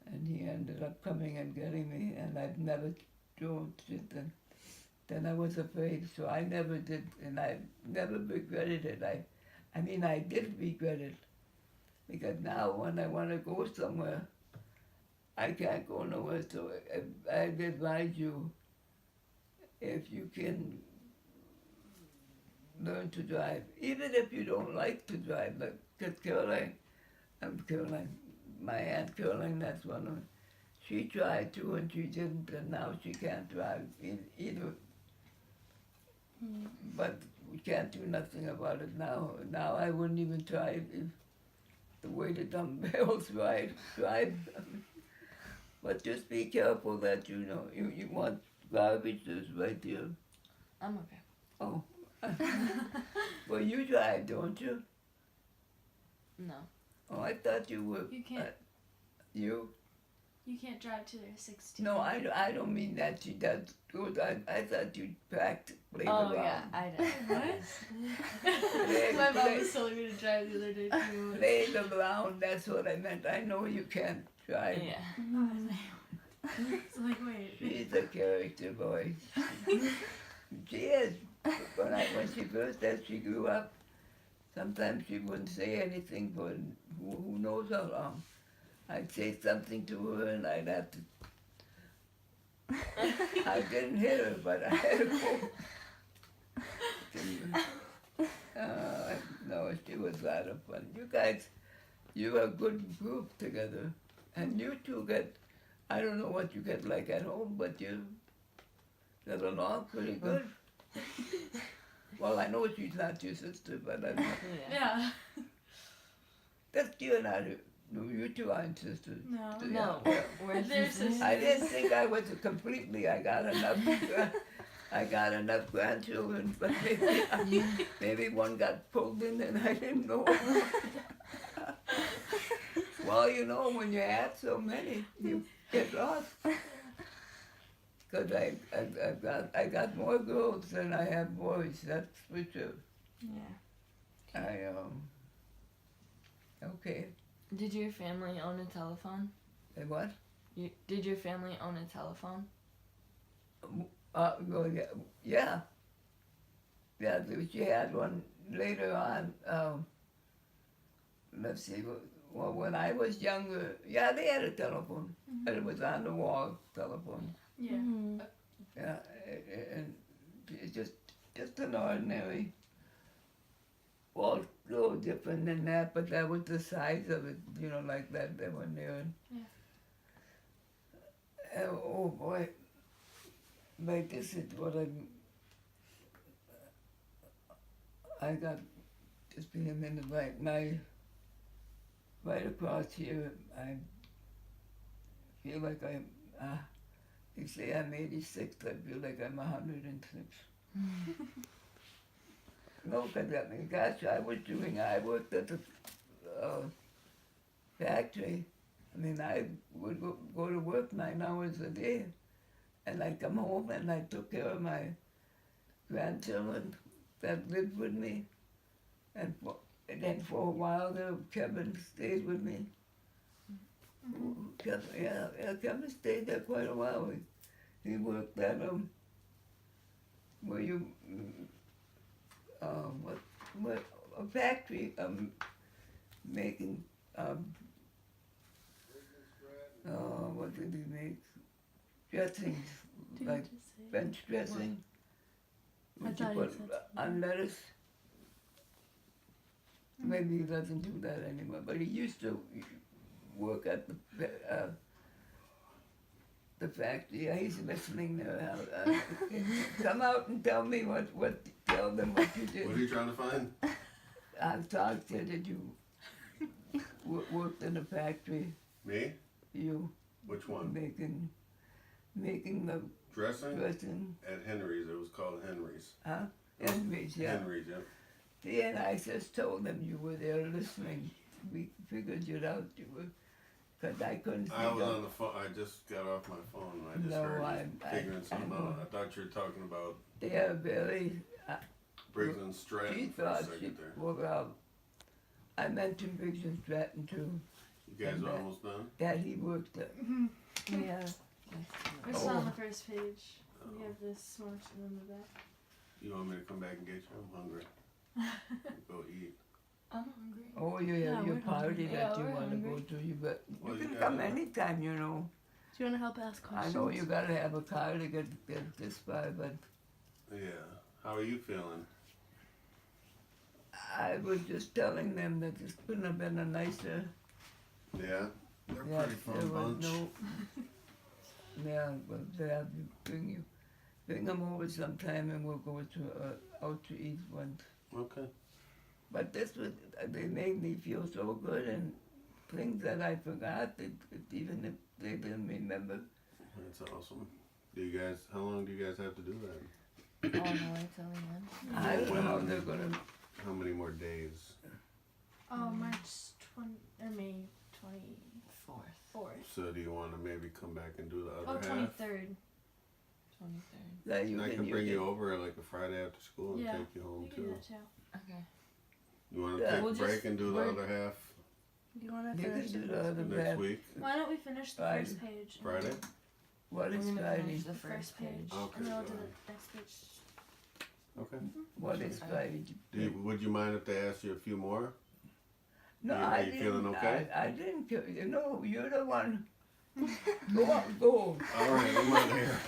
and he ended up coming and getting me, and I'd never drove since then. Then I was afraid, so I never did, and I never regretted it. I mean, I did regret it, because now when I want to go somewhere, I can't go nowhere. So I'd advise you, if you can learn to drive, even if you don't like to drive, like, because Caroline, my Aunt Caroline, that's one of them. She tried to, and she didn't, and now she can't drive either. But we can't do nothing about it now. Now I wouldn't even try it if the way the dumbbells drive. But just be careful that you know, you want garbage that's right there. I'm okay. Oh. Well, you drive, don't you? No. Oh, I thought you were. You can't. You? You can't drive till you're 16. No, I don't mean that she does good. I thought you practiced played Oh around. yeah, I did. What? My mom was telling me to drive the other day too. Played around, that's what I meant. I know you can't drive. Yeah. It's like, wait. She's a character, boy. She is. When she first as she grew up, sometimes she wouldn't say anything for who knows how long. I'd say something to her and I'd have to. I didn't hit her, but I had to go. No, she was a lot of fun. You guys, you are a good group together. And you two get, I don't know what you get like at home, but you get along pretty good. Well, I know she's not your sister, but I know. Yeah. That's you and I. No, you two aren't sisters. No. No, Yeah. we're They're sisters. I didn't think I was completely, I got enough. I got enough grandchildren, but maybe one got pulled in and I didn't know. Well, you know, when you have so many, you get lost. Because I got more girls than I have boys, that's for sure. Yeah. Okay. Did your family own a telephone? What? Did your family own a telephone? Well, yeah. Yeah, she had one later on. Let's see, well, when I was younger, yeah, they had a telephone, but it was on the wall telephone. Yeah. Mm-hmm. Yeah, and it's just an ordinary, well, a little different than that, but that was the size of it, you know, like that one there. Yeah. Oh boy, but this is what I got, just be a minute, right across here, I feel like they say I'm 86, I feel like I'm 106. No, because I mean, gosh, I worked at the factory. I mean, I would go to work 9 hours a day, and I'd come home and I took care of my grandchildren that lived with me, and then for a while there, Kevin stayed with me. Kevin stayed there quite a while. He worked at where you what a factory making what did he make? Dressings, Did like you just say? French dressing. I Which you thought he put said on lettuce. Maybe he doesn't do that anymore, but he used to work at the factory. He's listening there. Come out and tell me tell them what you did. What are you trying to find? I've talked to you. Did you worked in a factory? Me? You Which one? making the Dressing? dressing, At Henry's. It was called Henry's. huh? Henry's, yeah. Henry's, yep. See, and I just told them you were there listening. We figured it out. You were, because I couldn't see I was them. on the phone. I just got off my phone. And I just No, heard you I figuring something know. out. I thought you were talking about They are very. Briggs and She Stratton for a thought second there. well, I mentioned Briggs and Stratton too. You guys are almost done? That he worked at. Yeah. It's on Oh. the first page. We have this much and then the back. You want me to come back and get you? I'm hungry. Go eat. I'm hungry. Oh, you Yeah, have your we're party hungry. that Yeah, you we're want to go hungry. to. But Well, you you can gotta- come anytime, you know. Do you want to help ask I questions? know you gotta have a car to get this far, but Yeah. How are you feeling? I was just telling them that this couldn't have been a nicer. Yeah? They're a Yeah, pretty there fun was bunch. no. Yeah, but they have to bring them over sometime, and we'll go to out to eat once. Okay. But this was, they made me feel so good, and things that I forgot, even if they didn't remember. That's awesome. How long do you guys have to do that? All the way till the end. I don't know how they're gonna. How many more days? March 20 or May 24th. So do you want to maybe come back and do the Oh, other half? 23rd. 23rd. That you I can use bring it. you over like a Friday after school and Yeah, take you home We can do too. that too. Okay. You want to Yeah. take We'll a break just and do the work- other half Do you want to You finish can do it the other next half. week? Why don't we finish the Friday. first page? and Friday? then What We're is gonna Friday? finish the The first page. Okay, And then we'll go do ahead. the next page. Okay. What is Friday? Would you mind if they asked you a few more? No, Are I you didn't. feeling okay? I didn't kill you. No, you're the one. Go on, go. All right, I'm out here.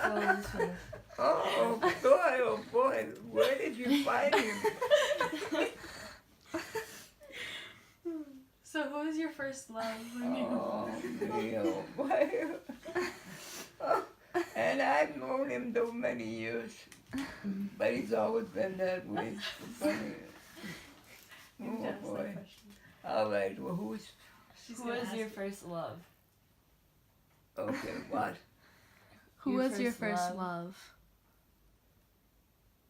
So we'll just finish. Oh boy, where did you find him? So who was your first love? Oh, me, oh boy. And I've known him so many years, but he's always been that way. Funny. You Oh can ask that boy. question. All right, well, who's She's Who gonna was ask your it. first love? okay? What? Who was your first love?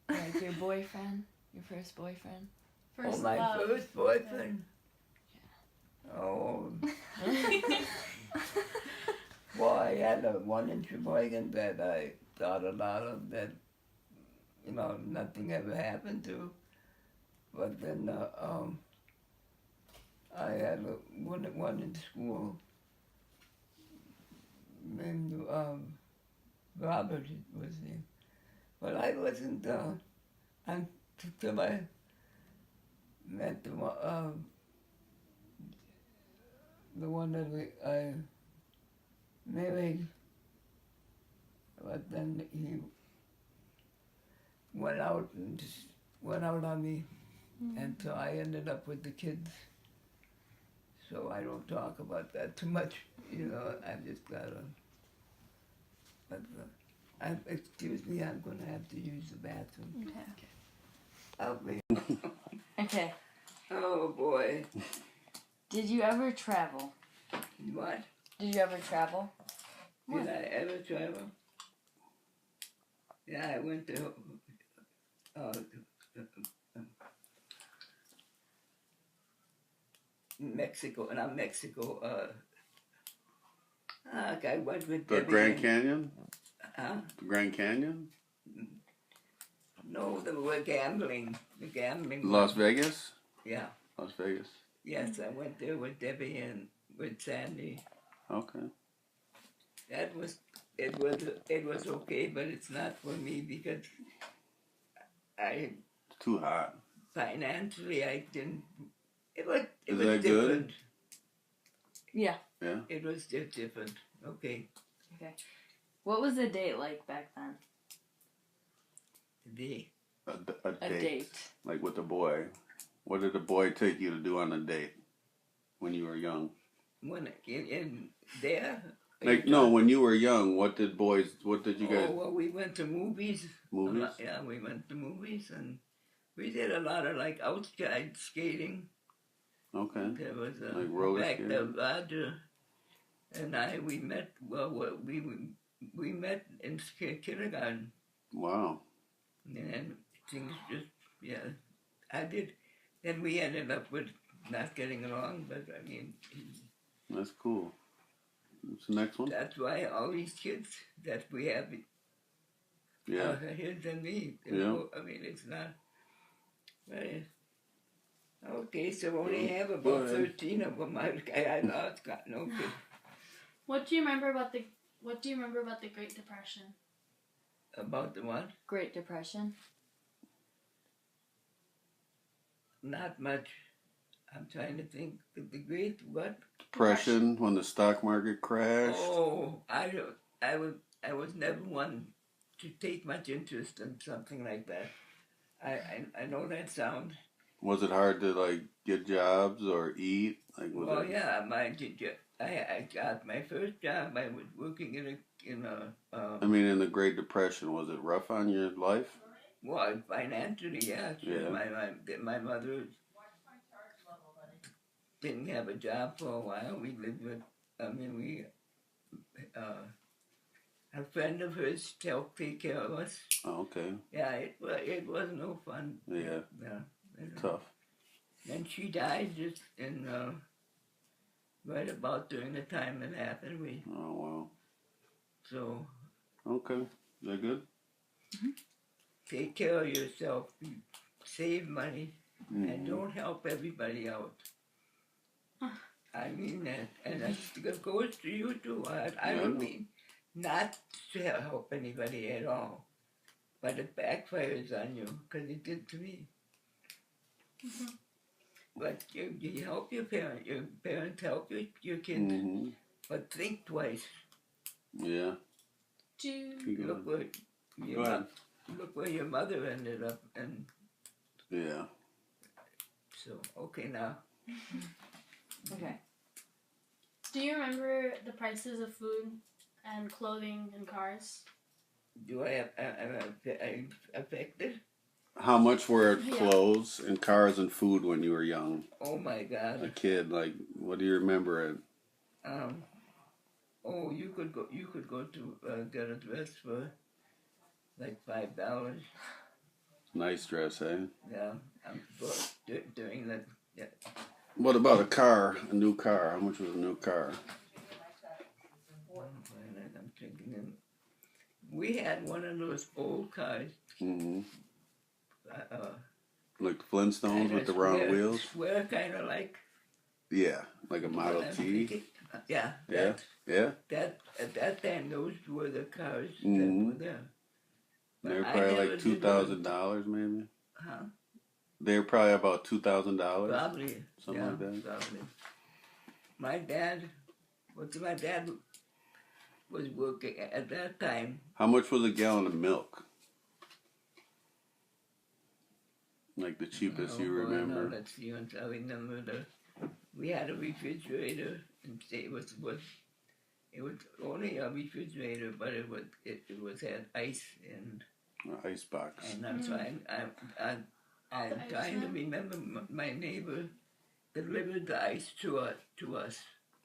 Like your boyfriend? Your first boyfriend? First my love. first boyfriend. Oh, well, I had one in Sheboygan that I thought a lot of that, nothing ever happened to. But then I had one in school named Robert was his name. But I wasn't, until I met the one that I married, but then he went out and just went out on me, and so I ended up with the kids. So I don't talk about that too much, I just gotta. But excuse me, I'm gonna have to use the bathroom. Okay. Help me. Okay. Oh boy. Did you ever travel? What? Did you ever travel? Did I ever travel? Yeah, I went to Mexico, not Mexico. I went with The Debbie Grand and- Canyon? Huh? The Grand Canyon? No, they were gambling. The gambling. Las one. Vegas? Yeah. Las Vegas. Yes, I went there with Debbie and with Sandy. Okay. That was it was okay, but it's not for me because It's too hot. financially I didn't. It was Is that good? different. Yeah. Yeah. It was just different. Okay. Okay. What was a date like back then? The A A date. date. Like with the boy. What did the boy take you to do on a date when you were young? when in there. Like no, when you were young, what did you guys? Oh well, we went to movies. Movies? Yeah, we went to movies and we did a lot of like outside skating. Okay. There was Like roller back skating? there, Roger and we met. Well, we met in kindergarten, Wow. and things just I did. Then we ended up with not getting along, but I mean, That's cool. What's the next one? that's why all these kids that we have Yeah. are here than me. I mean, it's not. Right. Okay, so only have Go about ahead. 13 of them. I lost. Got no kid. What do you remember about the Great Depression? About the what? Great Depression. Not much. I'm trying to think. The great what? Depression when the stock market crashed. Oh, I was never one to take much interest in something like that. I know that sound. Was it hard to like get jobs or eat? Like was Well, it? yeah, I got my first job. I was working in a I mean, in the Great Depression, was it rough on your life? well, financially, yeah. Sure. Yeah. My mother didn't have a job for a while. We lived with. A friend of hers helped take care of us. Oh, okay. Yeah, it was no fun. Yeah. Yeah. Tough. And she died just in right about during the time it happened. Oh wow. So Okay. Is that good? take care of yourself, save money, and Mhm. don't help everybody out. I mean that, and that goes to you too. I don't mean not to help anybody at all, but it backfires on you because it did to me. But you help your parents help your kids, Mhm. but think twice. Yeah. Do you, Keep going. Go ahead. Look where your mother ended up, and Yeah. so okay now. Okay. do you remember the prices of food and clothing and cars? Do I am affected? How much were Yeah. clothes and cars and food when you were young? Oh my A God. kid, like, what do you remember? Um, Oh, you could go. You could go to get a dress for like $5. Nice dress, eh? Yeah, during that. Yeah. What about a car? A new car? How much was a new car? I'm thinking. We had one of those old cars. Mm-hmm. Uh, Like the Flintstones with the round wheels? Square, kind of like. Yeah, like a Model I'm T. thinking. Yeah. Yeah, yeah. That at that time, those were the cars Mhm. that were there. They're I probably never like did $2,000 maybe. Huh? They're probably about $2,000. Probably. Something yeah, like that. Probably. My dad was working at that time. How much was a gallon of milk? Like the cheapest you boy, remember? no, let's see. I remember we had a refrigerator, and it was only a refrigerator, but it had ice and Ice box. and that's why I'm The ice trying to man? remember my neighbor delivered the ice to us.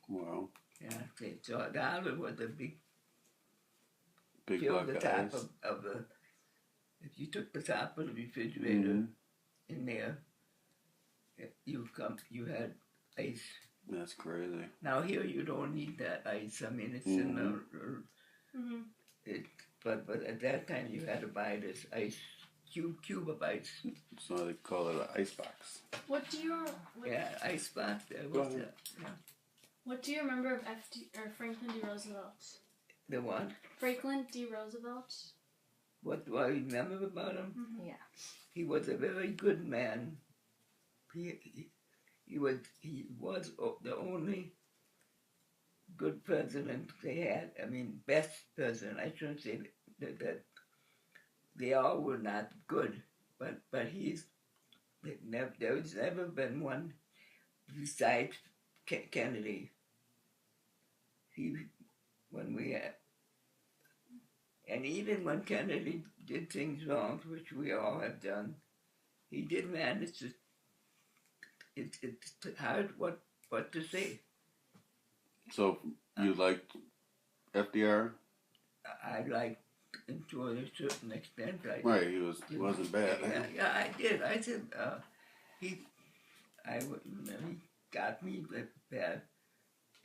Wow. Yeah, so the other was a big Big fill block the of top ice. of the. If you took the top of the refrigerator Mhm. in there, you had ice. That's crazy. Now here you don't need that ice. I mean, it's in Mm-hmm. but at that time you had to buy this ice cube of ice. So they call it an ice box. What do you Yeah, ice box. Go Was ahead. What do you remember of Franklin D. Roosevelt? the one. Franklin D. Roosevelt. What do I remember about him? Mm-hmm. Yeah. He was a very good man. He was the only good president they had. I mean, best president. I shouldn't say that they all were not good, but there's never been one besides Kennedy. When we had, and even when Kennedy did things wrong, which we all have done, he did manage to. It's hard what to say. So you liked FDR? I liked him to a certain extent. Right, he wasn't bad. Yeah, I did. I said he got me with bad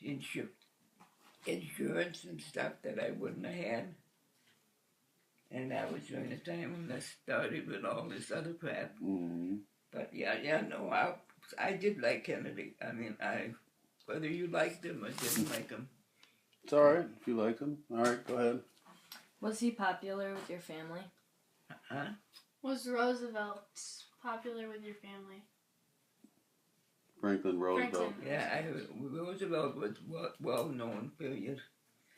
insurance and stuff that I wouldn't have had. And that was during the time when I started with all this other crap. Mm-hmm. But no, I did like Kennedy. I mean, whether you liked him or didn't like him. It's alright if you like him. Alright, go ahead. Was he popular with your family? Huh? Was Roosevelt popular with your family? Franklin Roosevelt. Franklin. Yeah, Roosevelt was well known, period.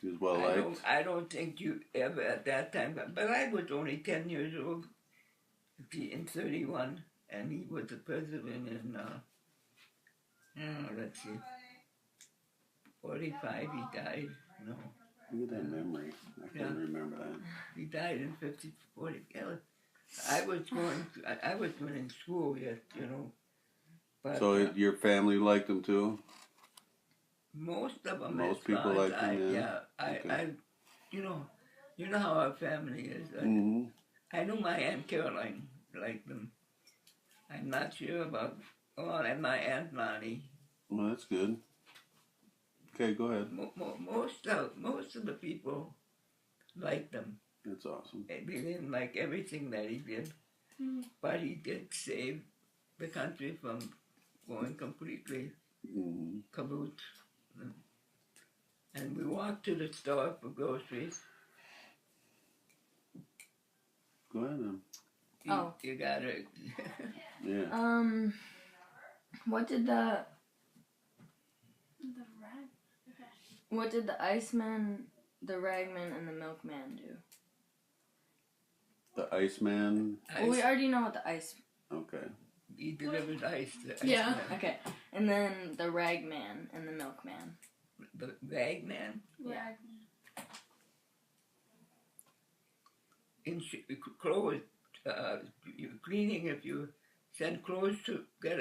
He was well liked. I don't think you ever at that time, but I was only 10 years old in 31, and he was the president in, let's see, 45 he died. No, Look at that memory. I can't remember that. he died in 40. I was going in school yet, But, So your family liked him too? most of them. Most people like him, yeah. Okay. You know how our family is. Mm-hmm. I know my Aunt Caroline liked them. I'm not sure about, and my Aunt Lonnie. Well, that's good. Okay, go ahead. Most of the people liked them. That's awesome. They didn't like everything that he did, but he did save the country from going completely kaboot. And we walked to the store for groceries. Go ahead then. You got it. Yeah. What did the rag. Okay. What did the Iceman, the Ragman, and the Milkman do? The Iceman. Well, we already know what the ice. Okay. He delivered ice. Yeah. Man. Okay, and then the Ragman and the Milkman. The rag man. Yeah. Clothes. You're cleaning. If you send clothes to get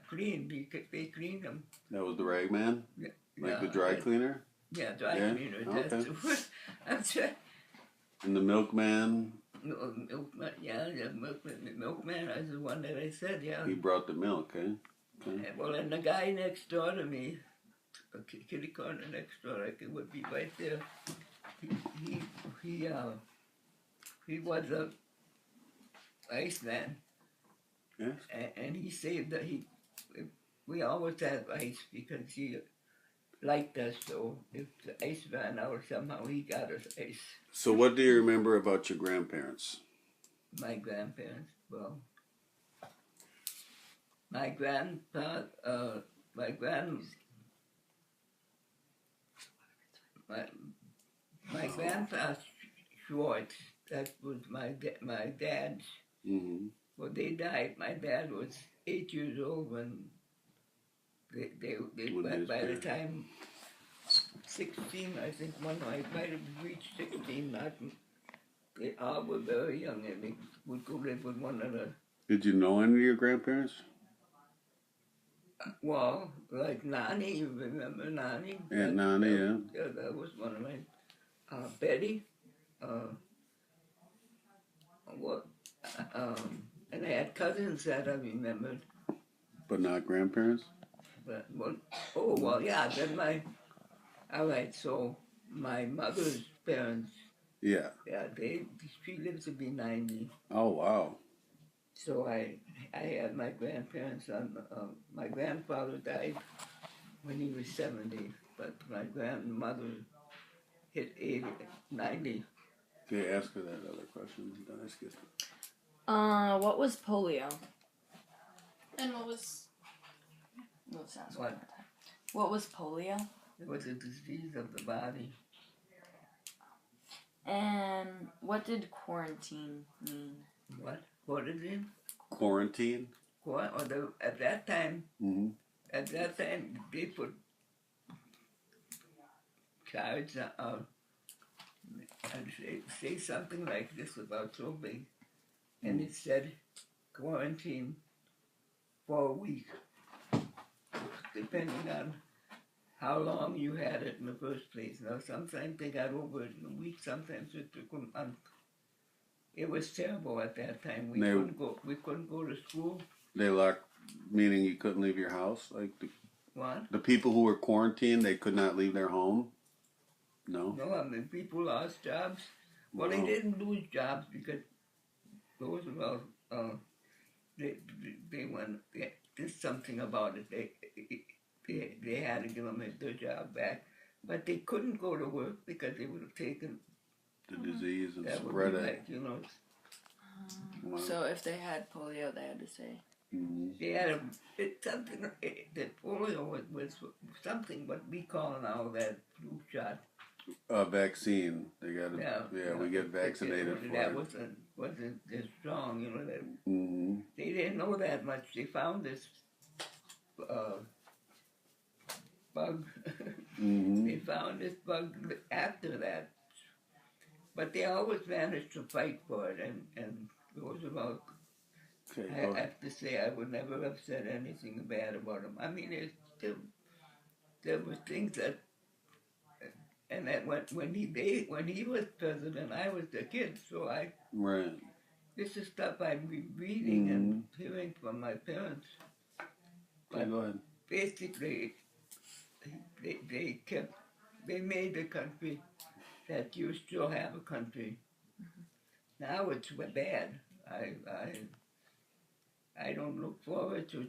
cleaned, they clean them. That was the rag man? Yeah. Like the dry cleaner? Yeah, dry Yeah? cleaner. Okay. That's the word. I'm trying. And the milkman, Milkman, yeah, the milkman is the one that I said, yeah. he brought the milk, eh? Okay. Well, and the guy next door to me, kitty corner next door, like it would be right there. He he uh he was a Iceman, Yes. and he saved that he. We always had ice because he liked us. So if the ice ran out, somehow he got us ice. So what do you remember about your grandparents? My grandparents, well, my grandpa, my grand, my my grandpa Schwartz. That was my dad's. Mm-hmm. Well, they died. My dad was 8 years old when they When his by the parents- time 16, I think one I might have reached 16. Not they all were very young, and they would go live with one another. Did you know any of your grandparents? Well, like Nani, you remember Nani? Aunt Nani, yeah. Yeah, that was one of my Betty. What? And I had cousins that I remembered. But not grandparents? But well, oh well, yeah. Then all right. So my mother's parents, Yeah. yeah, she lived to be 90. Oh, wow. So I had my grandparents on. My grandfather died when he was 70, but my grandmother hit 80, 90. Okay, ask her that other question. Then I skipped it. What was polio? And what was Let's ask What? one more time. What was polio? It was a disease of the body. And what did quarantine mean? What is it? Quarantine? At that time, Mm-hmm. they put cards and say something like this about so big, and it said quarantine for a week, depending on how long you had it in the first place. Now, sometimes they got over it in a week, sometimes it took a month. It was terrible at that time. We couldn't go to school. They locked, meaning you couldn't leave your house? Like What? the people who were quarantined, they could not leave their home? No? No, I mean, people lost jobs. Well, they Wow. didn't lose jobs because Roosevelt, they went, they did something about it. They had to give them their job back. But they couldn't go to work because they would have taken, The disease and that would spread be it. like, Wow. So if they had polio, they had to say. Mm-hmm. they had something, that polio was something what we call now that flu shot. A vaccine. They got to, Yeah, we get vaccinated for that it. wasn't as strong, that Mm-hmm. they didn't know that much. They found this bug. Mm-hmm. They found this bug after that, but they always managed to fight for it. And Roosevelt, Okay, I go ahead. have to say, I would never have said anything bad about him. I mean, there were things that, and that when he was president, I was a kid, so Right. this is stuff I've been reading and hearing from my parents. Okay, go ahead. Basically, they made the country that you still have a country. Now it's bad. I don't look forward to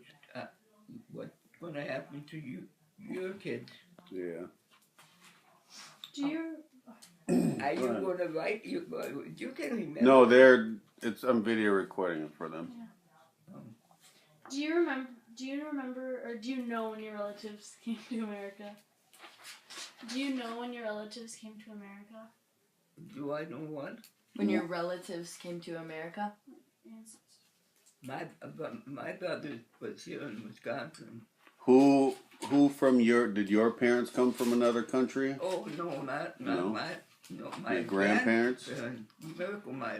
what's going to happen to your kids. Yeah. do you Are you Go ahead. going to write? You can remember. No, I'm video recording it for them. do you remember or do you know when your relatives came to America? Do you know when your relatives came to America? Do I know what? When your relatives came to America? Yes. My brother was here in Wisconsin. Who from did your parents come from another country? Oh no, not No? my Your grandparents? Merkel, my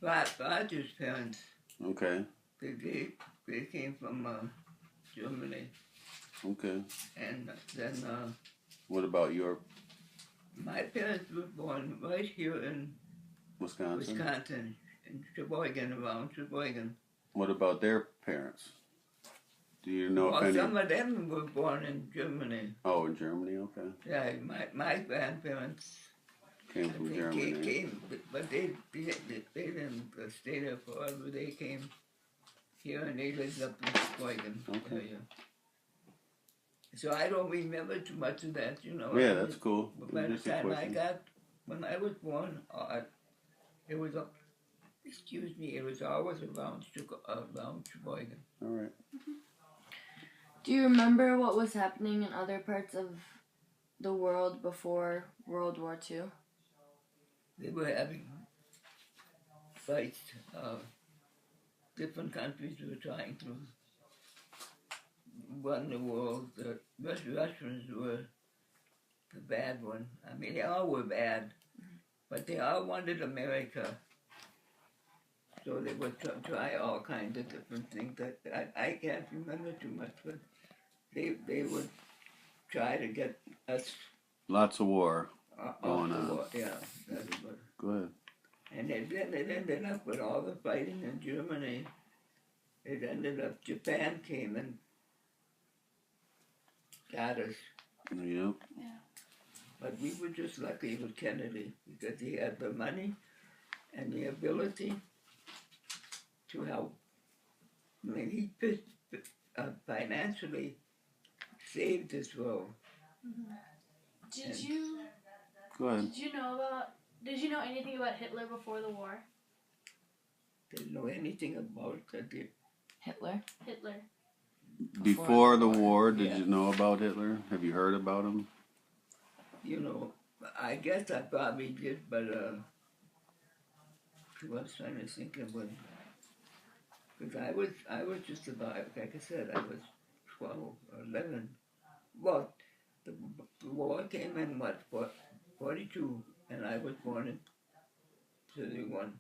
Roger's parents. Okay. They came from Germany, Okay. and then What about your My parents were born right here in Wisconsin? Wisconsin, in Sheboygan, around Sheboygan. What about their parents? Do you know if Well, any? some of them were born in Germany. Oh, in Germany. Okay, Yeah, my grandparents came I from think Germany. came, but they didn't stay there forever. They came here and they lived up in Sheboygan Okay. area. So I don't remember too much of that, you know. Yeah, that's cool. But by the Just a time question. when I was born, it was, excuse me, it was always around Sheboygan. All right. Do you remember what was happening in other parts of the world before World War II? They were having fights. Different countries were trying to run the world. The Russians were the bad one. I mean, they all were bad, but they all wanted America. So they would try all kinds of different things. That I can't remember too much, but they would try to get us Lots of war. off Going the on. war. Yeah, that's what. Go ahead. And then it ended up with all the fighting in Germany. It ended up Japan came and got us. Yep. But we were just lucky with Kennedy because he had the money and the ability to help. I mean, he financially saved this world. Did you Go ahead. Did you know anything about Hitler before the war? Didn't know anything about it. Hitler? Hitler. Before the war, did Yeah. you know about Hitler? Have you heard about him? You know, I guess I probably did, but I was trying to think of when. Because I was just about, like I said, I was 12 or 11. Well, the war came in, 42, and I was born in 31.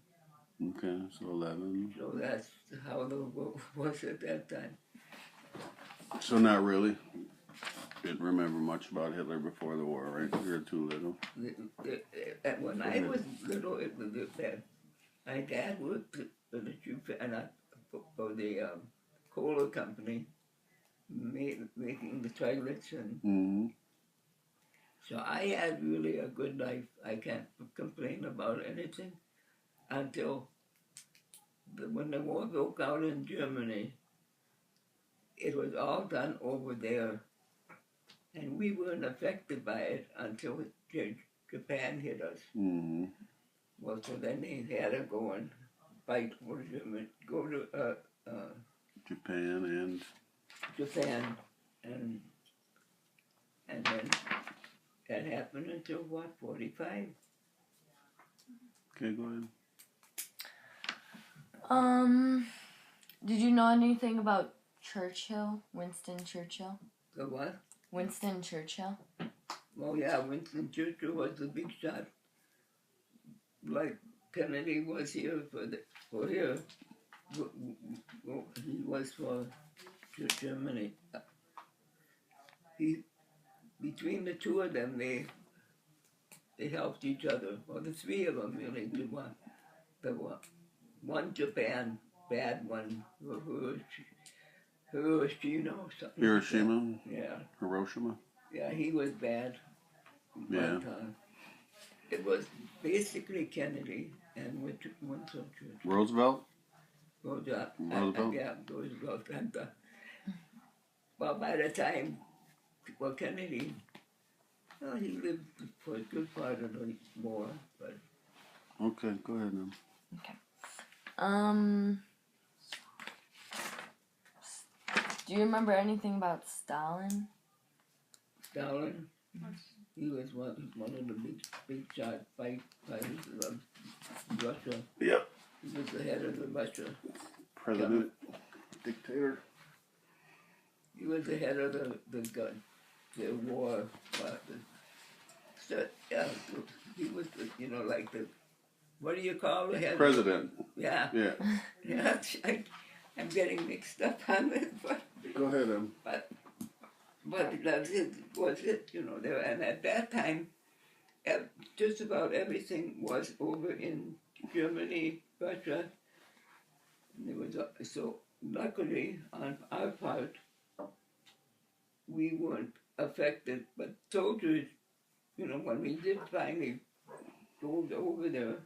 Okay, so 11. So that's how the war was at that time. So not really. Didn't remember much about Hitler before the war, right? You were too little. And when I was little, it was that my dad worked for the cola company, making the toilets, and Mm-hmm. so I had really a good life. I can't complain about anything until when the war broke out in Germany. It was all done over there, and we weren't affected by it until Japan hit us. Mm-hmm. Well, so then they had to go and fight for Germany, go to Japan and Japan, and then that happened until what, 45? okay, go ahead. Did you know anything about Churchill? Winston Churchill? The what? Winston Churchill? Well, yeah, Winston Churchill was the big shot. Like Kennedy was here for here. He was for Germany. Between the two of them, they helped each other. Well, the three of them really did one. One Japan, bad one, Hiroshima or something. Hiroshima? Yeah, Hiroshima? yeah, he was bad. Yeah. But, it was basically Kennedy and Winston Churchill. Roosevelt? Roosevelt. Roosevelt? Yeah, Roosevelt. And, well, by the time, Kennedy, well, he lived for a good part of the war, but Okay, go ahead now. Do you remember anything about Stalin? Stalin, he was one of the big shot fighters of Russia. Yep. He was the head of the Russia. President. Dictator. He was the head of the war. So, yeah, he was, like what do you call the head? President. Yeah. Yeah. Yeah, I'm getting mixed up on this, but Go ahead, But that was it, you know. There, and at that time, just about everything was over in Germany, Russia. And there was so luckily on our part, we weren't affected. But soldiers, you know, when we did finally go over there,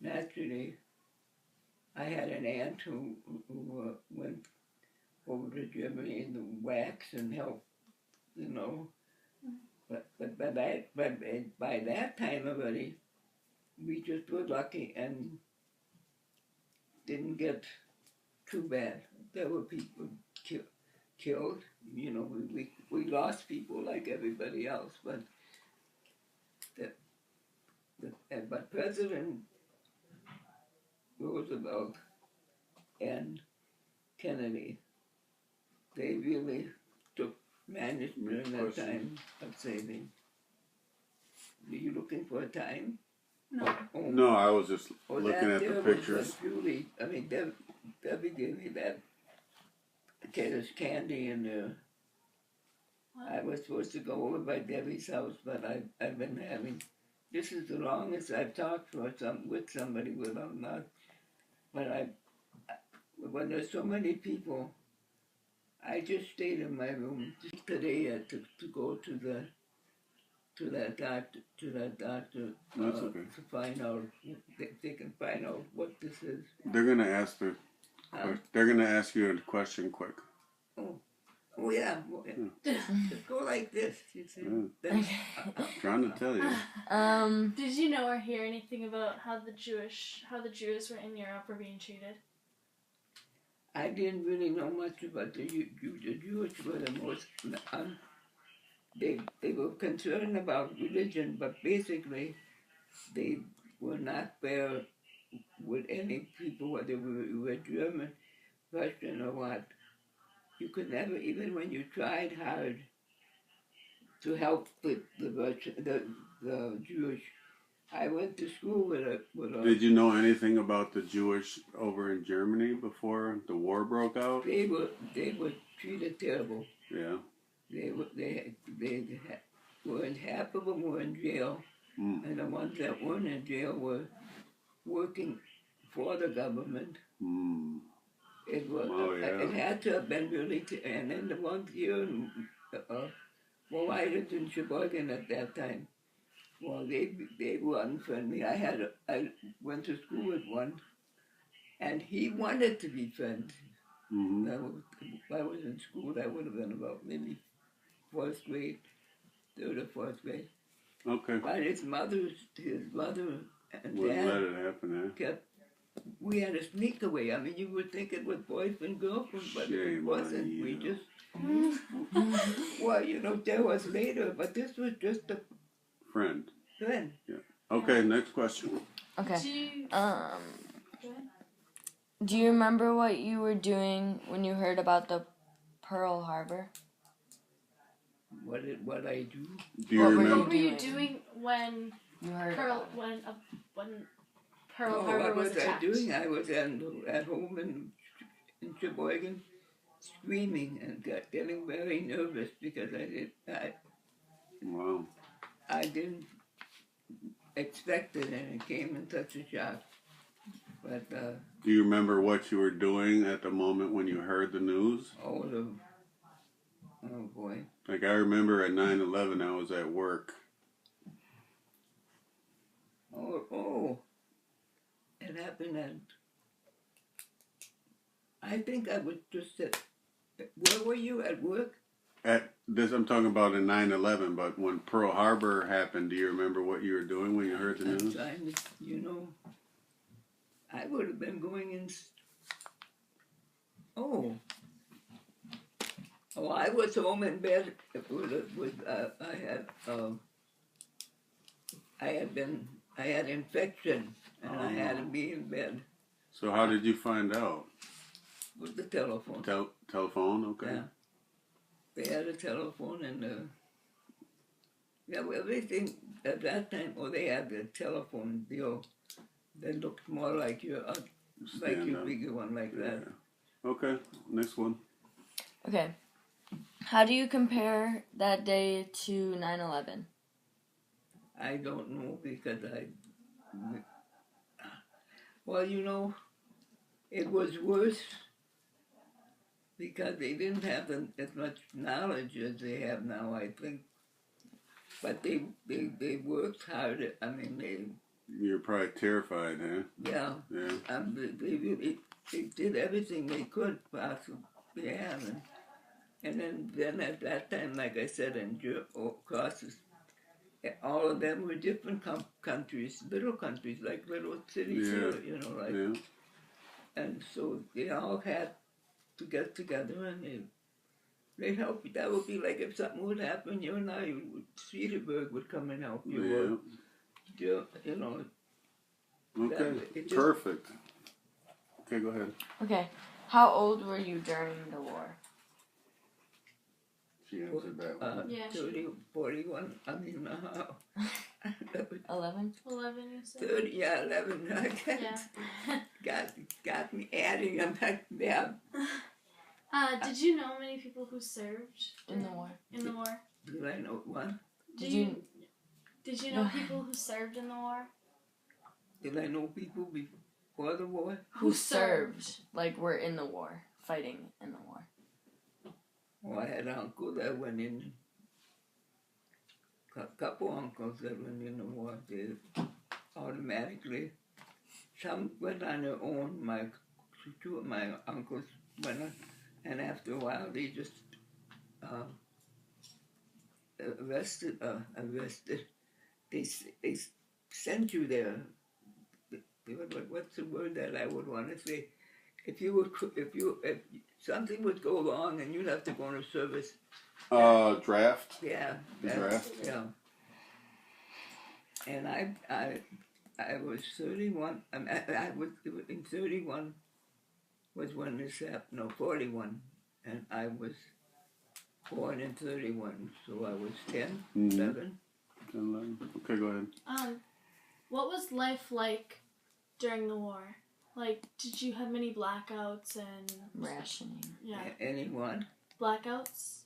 naturally, I had an aunt who went over to Germany in the wax and helped, you know. But by that time already, we just were lucky and didn't get too bad. There were people killed, you know. We lost people like everybody else, but but President Roosevelt and Kennedy, they really took management in that time of saving. Are you looking for a time? No. No, I was just looking at the pictures. Julie, I mean, Debbie gave me that there's candy in there. I was supposed to go over by Debbie's house, but I've been having. This is the longest I've talked with somebody without not. But when there's so many people, I just stayed in my room just today to go to that doctor That's okay. to find out if they can find out what this is. They're gonna ask They're gonna ask you a question quick. Oh yeah. Just go like this. You see. Yeah. Trying to tell you. Did you know or hear anything about how the Jews were in Europe were being treated? I didn't really know much about the Jewish were the most. They were concerned about religion, but basically, they were not fair with any people, whether you were German, Russian, or what. You could never, even when you tried hard to help the Jewish. I went to school with a. Did you know anything about the Jewish over in Germany before the war broke out? They were treated terrible. Yeah. They were in, half of them were in jail, and the ones that weren't in jail were working for the government. It was. It had to have been really. And then the ones here in, I lived in Sheboygan at that time. Well, they were unfriendly. I went to school with one, and he wanted to be friends. If I was in school, I would have been about maybe fourth grade, third or fourth grade. Okay. But his mother and Wouldn't dad let it happen, kept. We had to sneak away. I mean, you would think it was boyfriend, girlfriend, but it wasn't. Yeah. We just. Well, you know, there was later, but this was just a friend. friend. Yeah. Okay, next question. Okay. Do you remember what you were doing when you heard about the Pearl Harbor? What I do? Do you remember? What were you doing when You heard when Pearl Harbor was attacked? What was I doing? I was at home in Sheboygan, screaming and getting very nervous because Wow. I didn't expect it, and it came in such a shock. But Do you remember what you were doing at the moment when you heard the news? oh boy. Like I remember at 9/11, I was at work. Oh. It happened and I think I was just at. Where were you at work? At this, I'm talking about in 9/11. But when Pearl Harbor happened, do you remember what you were doing when you heard the news? You know, I would have been going in. Oh, I was home in bed I had infection and I had to be in bed. So how did you find out? With the telephone. Telephone, okay. Yeah. They had a telephone and everything at that time. Oh, they had the telephone deal that looked more like your bigger one like that. Okay, next one. Okay. How do you compare that day to 9/11? I don't know because well, you know, it was worse because they didn't have as much knowledge as they have now, I think. But they worked hard. I mean, You're probably terrified, huh? yeah, Yeah. they really they did everything they could possibly have, and then at that time, like I said, across all of them were different countries, little countries, like little cities Yeah. here, you know, like, and so they all had to get together and they help you. That would be like if something would happen, you and I, Cedarburg would come and help you, or you know. Okay. Perfect. Okay, go ahead. Okay. How old were you during the war? She answered that one. Yeah, 30, 41, I mean, 11? 11, you said? 30, yeah, 11, Yeah. got me adding them back there. Did you know many people who served In the war. In the war? Did I know one? Did you know people who served in the war? Did I know people before the war? Who served, like were in the war, fighting in the war. Oh, I had an uncle that went in, a couple uncles that went in the war. They automatically, some went on their own. Two of my uncles went on, and after a while they just arrested. They sent you there. What's the word that I would want to say? If something would go wrong and you'd have to go into service. Draft. Yeah. Draft. Yeah. And I was 31. I was in 31 was when this happened. No, 41, and I was born in 31, so I was 10, 11. 11. Okay, go ahead. What was life like during the war? Like, did you have many blackouts and Rationing. Yeah. Anyone? Blackouts?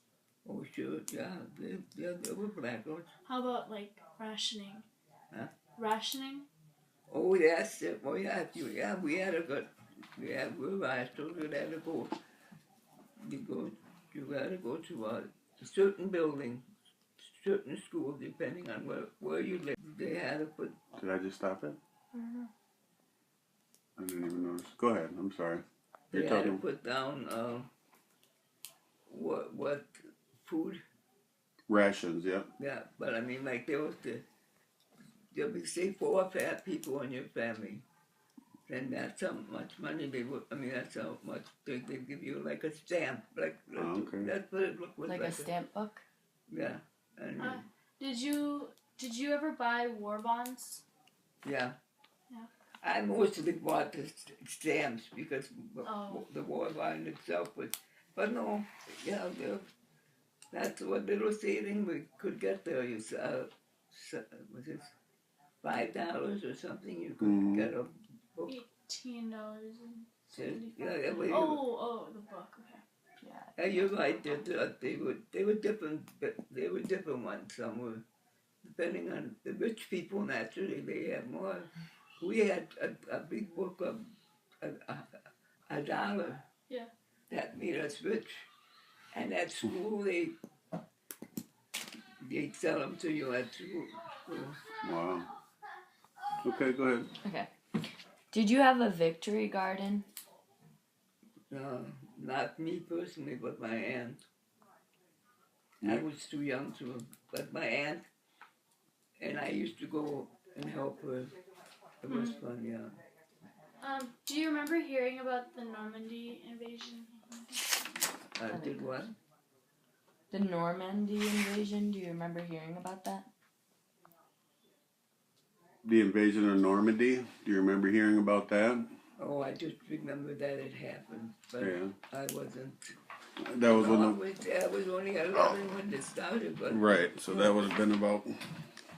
Oh, sure, yeah. There were blackouts. How about like rationing? Huh? Rationing? Oh, yes. Oh, yeah. We had a good. I told you that to go. You gotta go to a certain building, certain school, depending on where you live. They had to put. Did I just stop it? Mm-hmm. I didn't even notice. Go ahead. I'm sorry. They had to put down what food. Rations. Yep. Yeah, but I mean, like there was there'll be say 4 fat people in your family. Then that's how much money they would. I mean, that's how much they give you, like a stamp, like okay. That's what it looked like a stamp book. Yeah. And, Did you ever buy war bonds? yeah. Yeah. I mostly bought the stamps because the war bond itself was. But no, yeah, that's what little saving we could get there. You was it $5 or something? You could get a book. $18.75. Yeah, the book. Okay. Yeah, you're right. They were different. They were different ones. Some were depending on the rich people. Naturally, they had more. We had a big book of $1. Yeah. That made us rich. And at school, they sell them to you at school. Wow. Okay, go ahead. Okay. Did you have a victory garden? Not me personally, but my aunt. I was too young to, but my aunt and I used to go and help her. It was fun, yeah. Do you remember hearing about the Normandy invasion? Did what? The Normandy invasion. Do you remember hearing about that? The invasion of Normandy. Do you remember hearing about that? Oh, I just remember that it happened, but I wasn't. That was when I was only 11 when it started, but right. So that would have been about.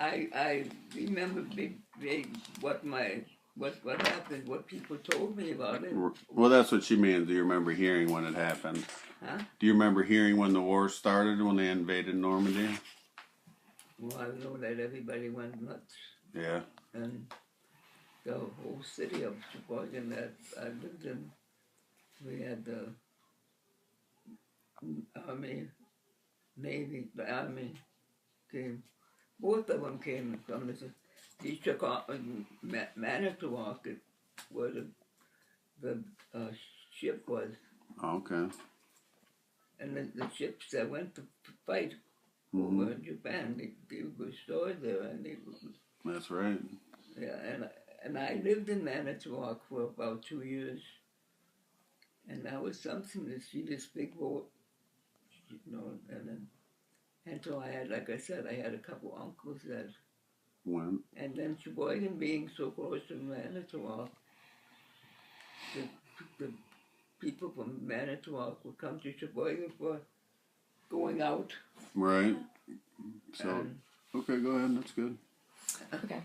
I remember what my what happened, what people told me about it. Well, that's what she means. Do you remember hearing when it happened? Huh? Do you remember hearing when the war started, when they invaded Normandy? Well, I know that everybody went nuts. Yeah. And the whole city of Sheboygan that I lived in, we had the Army, Navy, the Army came. Both of them came from the Chicago, Manitowoc, where the ship was. Okay. And the ships that went to fight over in Japan, they were stored there, and they were, That's right. yeah, and I lived in Manitowoc for about 2 years, and that was something to see this big boat, you know, and then until I had, like I said, I had a couple uncles that, When? and then Sheboygan being so close to Manitowoc, the people from Manitowoc would come to Sheboygan for going out. Right. So, And okay, go ahead. That's good. Okay.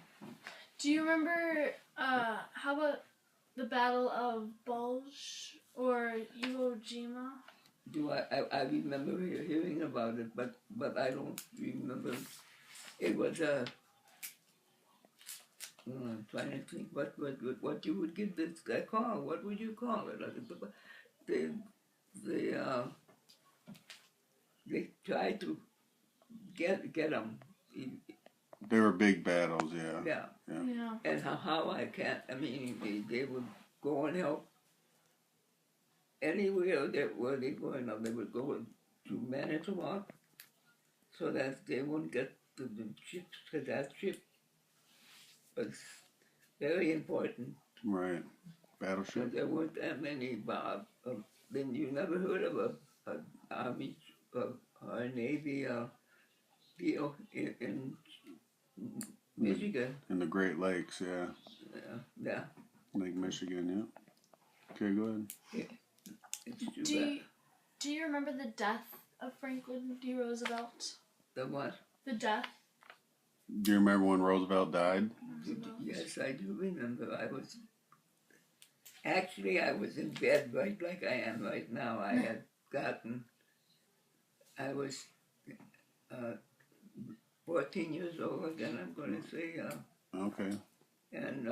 Do you remember, how about the Battle of Bulge or Iwo Jima? I remember hearing about it, but I don't remember. It was I'm trying to think what you would give this a call. What would you call it? They tried to get them. They were big battles, yeah. Yeah. Yeah. And how I can't. I mean, they would go and help anywhere where they were. Now they would go to Manitowoc, so that they wouldn't get the ships, because that ship was very important. Right. So Battleship? there weren't that many. Then you never heard of a army or a navy deal in Michigan. In the Great Lakes, yeah. Yeah. Lake Michigan, yeah. Okay, go ahead. It's too bad. Do you remember the death of Franklin D. Roosevelt? The what? The death? Do you remember when Roosevelt died? Yes, I do remember. I was in bed right like I am right now. I was 14 years old again, I'm going to say. Okay. And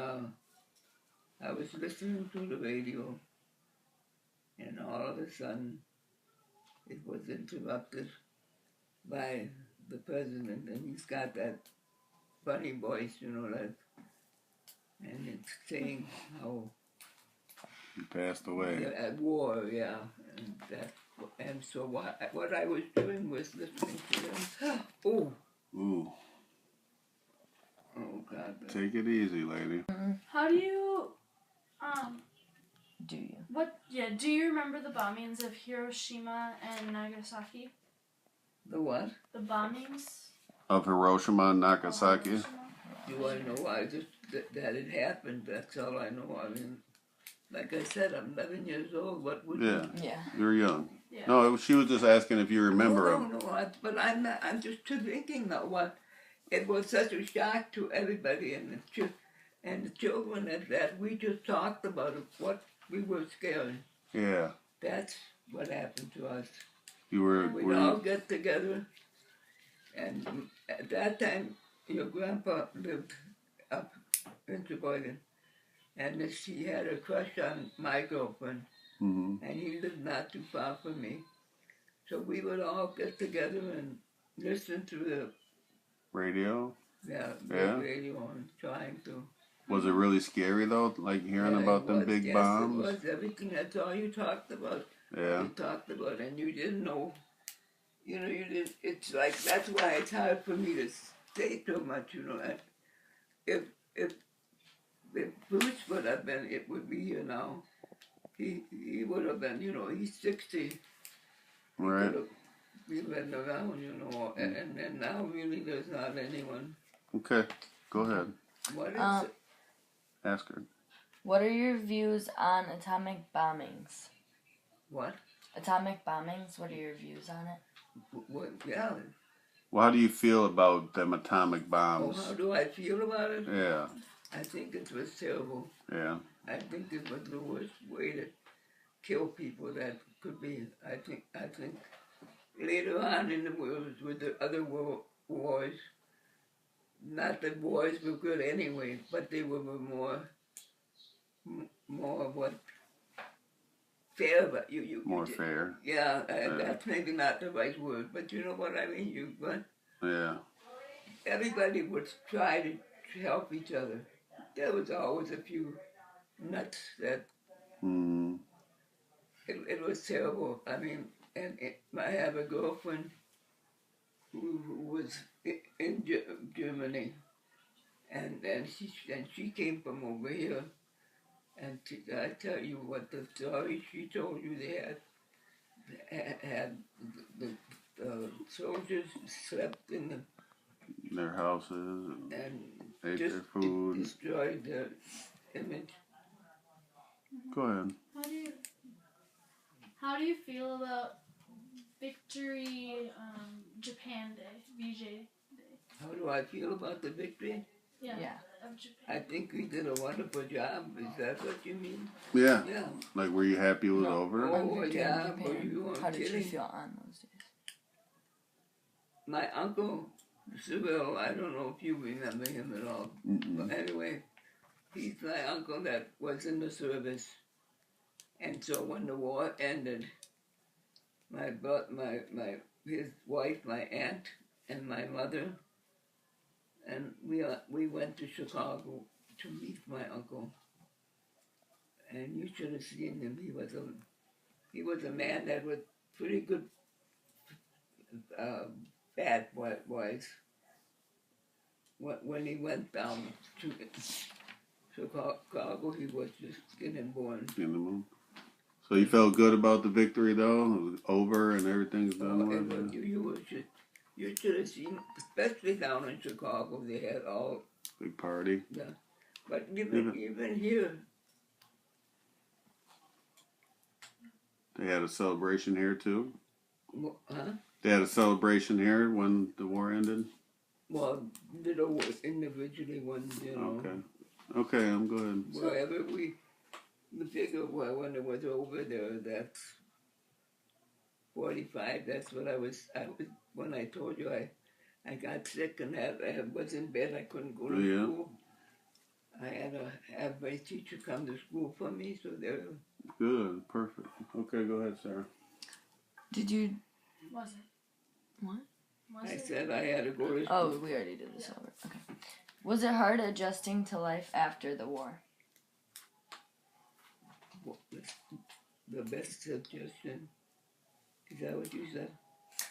I was listening to the radio, and all of a sudden it was interrupted by the president, and he's got that funny voice, you know, like, and it's saying how He passed away. they're at war, yeah, and so what I was doing was listening to them. Oh Ooh. God! Take it easy, lady. How do you, Do you? do you remember the bombings of Hiroshima and Nagasaki? The what? The bombings Of Hiroshima and of Nagasaki? Hiroshima? Do I know? I just that it happened. That's all I know. I mean, like I said, I'm 11 years old. What would Yeah. Yeah. You're young. Yeah. No, she was just asking if you remember him. No, but I'm not. I'm just thinking that what it was such a shock to everybody, and the children that we just talked about it, what we were scared. Yeah. That's what happened to us. You were. We'd all get together, and at that time, your grandpa lived up in Sheboygan, and he had a crush on my girlfriend, Mm-hmm. and he lived not too far from me. So we would all get together and listen to the Radio? Yeah. radio and trying to. Was it really scary though? Like hearing Yeah, about it them was, big yes, bombs? It was everything. That's all you talked about. Yeah. You talked about, and you didn't know. You know, you didn't. It's like that's why it's hard for me to say too much. You know, and if Bruce would have been, it would be here now. He would have been. You know, he's 60. Right. We've been around, you know, and now really there's not anyone. Okay. Go ahead. What is it? Ask her. What are your views on atomic bombings? What? Atomic bombings, what are your views on it? What? Yeah. Well, how do you feel about them atomic Oh, bombs? how do I feel about it? Yeah. I think it was terrible. Yeah. I think it was the worst way to kill people that could be. I think later on in the world with the other world wars, not that wars were good anyway, but they were more what fair, but More fair. yeah, that's maybe not the right word, but you know what I mean. Yeah. Everybody would try to help each other. There was always a few nuts that Mm. it was terrible. I mean, I have a girlfriend who was in Germany, and she came from over here, and I tell you what the story she told you they had the soldiers slept in Their houses and ate just their food. destroyed their image. Go ahead. How do you feel about Victory Japan Day, VJ Day? How do I feel about the victory? Yeah. Yeah. Of Japan. I think we did a wonderful job. Is that what you mean? Yeah. Yeah. Like, were you happy it was over? Oh, Victory in yeah, Japan. but you weren't How did you kidding. feel on those days? My uncle, Cyril, I don't know if you remember him at all. Mm-mm. But anyway, he's my uncle that was in the service. And so when the war ended, his wife, my aunt, and my mother, and we went to Chicago to meet my uncle. And you should have seen him. He was a man that was pretty good, bad boys. When he went down to Chicago, he was just getting born. In the moon. So you felt good about the victory, though? It was over and everything's done with? You should have seen, especially down in Chicago, they had all, Big party. yeah. But even here, They had a celebration here, too? huh? They had a celebration here when the war ended? Well, little individually ones, you know. Okay. Okay, I'm good. Wherever the figure when it was over there, that's 45. That's what I was when I told you I got sick and I was in bed. I couldn't go to school. I had to have my teacher come to school for me. So there. Good, perfect. Okay, go ahead, Sarah. Did you? Was it? What? Was I it? said I had to go to school. Oh, we already did this over. Okay. Was it hard adjusting to life after the war? Well, the best suggestion. Is that what you said?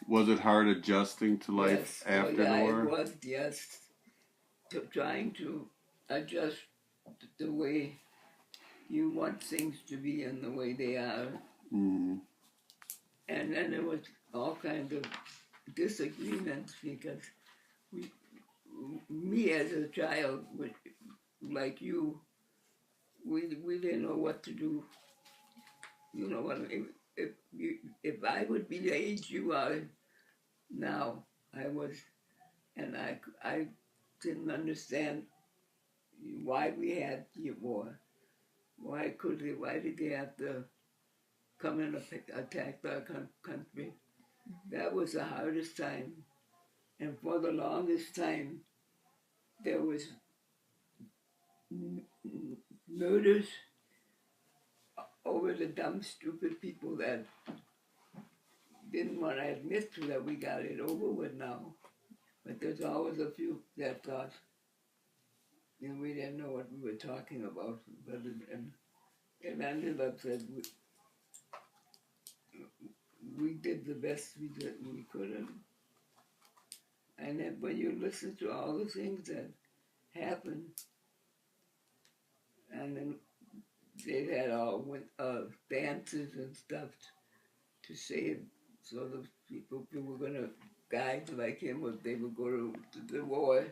Was it hard adjusting to life Yes. after yeah, the war? It was, yes. Trying to adjust the way you want things to be and the way they are. Mm-hmm. And then there was all kinds of disagreements because me as a child, like you, we didn't know what to do. You know what I mean? If I would be the age you are now, I was, and I didn't understand why we had the war. Why did they have to come and attack our country? That was the hardest time. And for the longest time, there was murders over the dumb, stupid people that didn't want to admit to that we got it over with now. But there's always a few that thought, we didn't know what we were talking about. But it ended up that we did the best we could. And then when you listen to all the things that happened, and then they had all dances and stuff to save, so the people who were gonna die like him, they would go to the war,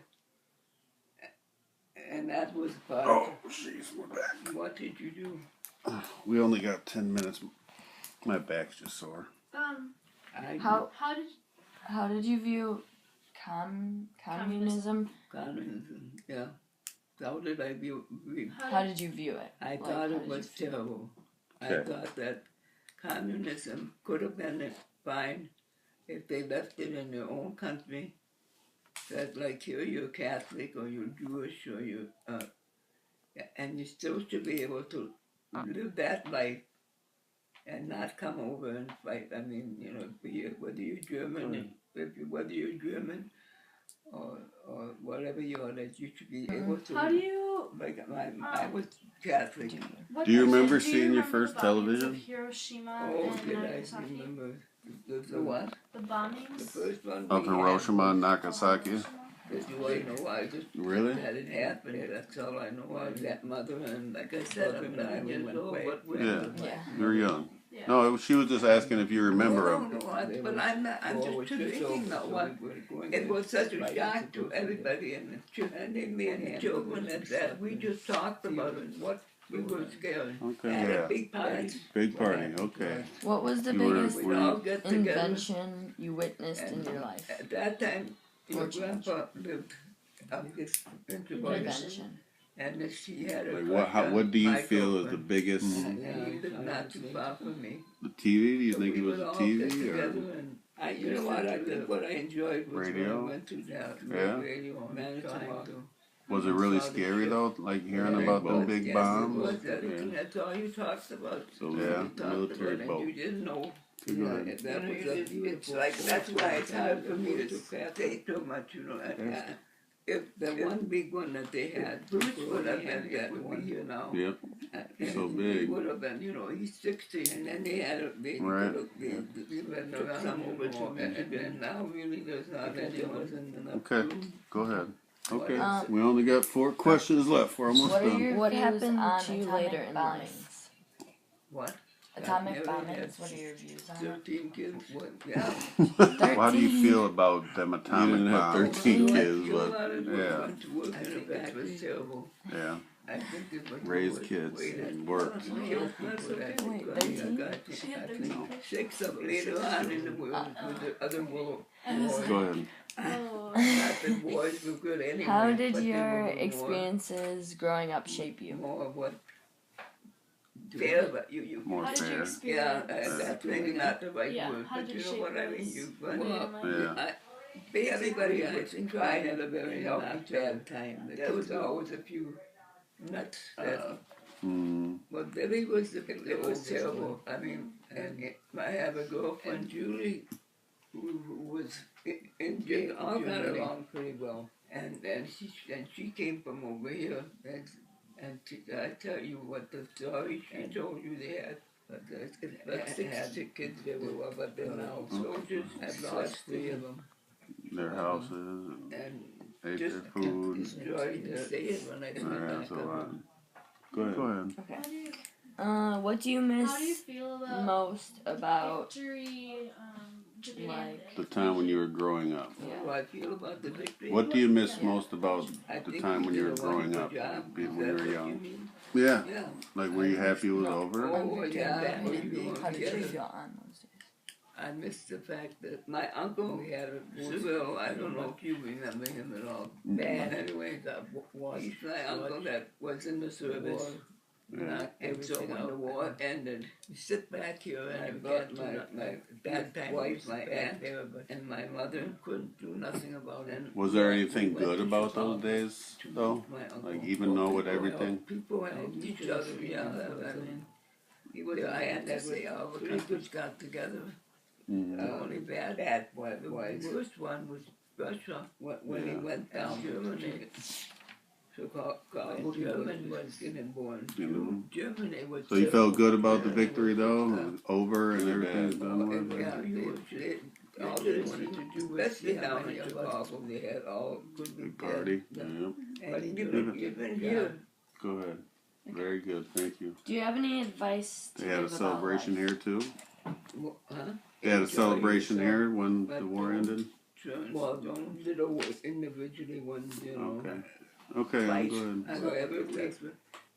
and that was part. Oh, jeez, we're back. What did you do? We only got 10 minutes. My back's just sore. How did you view communism? Communism, yeah. how did I view? How did you view it? I Like, thought how it did you was feel? terrible. I Okay. thought that communism could have been fine if they left it in their own country. That like here you're Catholic or you're Jewish or you and you still should be able to live that life and not come over and fight. I mean, you know, whether you're German, whether you're German or whatever you are, that you should be able to. How do you? Like I was Catholic. What Do you remember do you seeing your remember first the bombings television? Of Hiroshima Oh, and did I Nagasaki? remember the what? The The bombings. first one Of we had Hiroshima and was- Nagasaki? Do I know? I just Really? that it happened. That's all I know. I was that mother, and like I said, I'm 9 years old. But Yeah. Yeah. You were young. Yeah. No, she was just asking if you remember No, them. no, but I'm not. I'm just thinking now. What it was such a shock to everybody, and they made children that we just talked about it. What we were scared. Okay, Had a yeah. big party. Big party, okay. What was the You were- biggest We'd all get together. invention you witnessed in your life? At that time, your Or change. grandpa lived up this interval, Invention. and she had a Like what do you feel is the biggest? And he lived not too far from me. The TV? Do you So think we it was would the all get TV together or? and you know what? I think what I enjoyed was when Radio? I went to that Yeah. radio on Manitowoc. Was it really scary though? Like hearing about them big Yes, bombs? it was. That, Yeah. That's all you talked about. So, You yeah, talked military about it, boat. and you didn't know. Go ahead. That was it's like that's why it's hard for me to say too much. You know, if the one big one that they had, Bruce would have been that would be here now. Yep. And So he big. would have been, you know, he's 60, and then they had they Right. they took some over to me, and then now really there's not anyone enough Okay. room. Go ahead. Okay. Um, We only got 4 questions left. We're almost What are done. your What views happened on to you atomic later in bombings? life? What? Atomic never bombings, had what are your views on it? 13 kids, what? Yeah. How do you feel about them atomic didn't have bombs? 13 I kids, feel but about it, yeah. went to work in a factory, terrible. Yeah. I think it was Raised kids and worked. Kill people that Wait, I think 13? I think 6 of later on in the world with the other world wars. Go ahead. Oh. Not that wars were good anyway. How but did they your were more- experiences growing up shape you? More of what? Fair, but you More How did you fair. yeah, experience? that's maybe not the right Yeah, word, how but did you it know shape what I mean. yours? You Well, Yeah. everybody I think I had a very healthy bad time. There was always a few nuts that. Mm. Well, Billy was it was terrible. I mean, and I have a girlfriend, Julie, who was in jail. All got along pretty well, and she came from over here, I tell you what the story she told you they had. But 6 kids they were, but they're now soldiers. I've lost 3 of them, Their houses and and ate just their food. destroyed to say it when I think Yeah, back that's a of lot. it. Go ahead. Okay. How do you, What do you how do you miss feel about most about? victory, Japan? like, The time when you were growing up. How do I feel about the victory? What do you miss most about I the think time we when you did were a growing wonderful up, job. when Is you that were what you young? mean? Yeah. Yeah. Like, were you happy it was over? Oh, yeah. How did you feel on those days? I missed the fact that my uncle had a Seville. I don't know if you remember him at all. Bad. Anyway, he's my uncle that was in the service. Yeah. And so when the war ended, you sit back here and I brought my dad's wife, my aunt, and my mother couldn't do nothing about it. Was there anything good about those days, though? Like, even though with everything? People helped each other, yeah. I mean, he was a man that we all pretty good got together. Mhm. Only bad was the worst one was Russia when he went down Germany. So called German was getting born. Germany was. So you felt good about the victory, though? It was over and everything's done with? Yeah, all they wanted to do was sit down in Chicago. They had all good Big party? Yeah. And even here. Go ahead. Very good, thank you. Do you have any advice to They had a give about celebration life? here, too? Huh? They had a celebration here when the war ended? Well, don't little individually ones, you know. Okay. Okay, Fight. go ahead. However,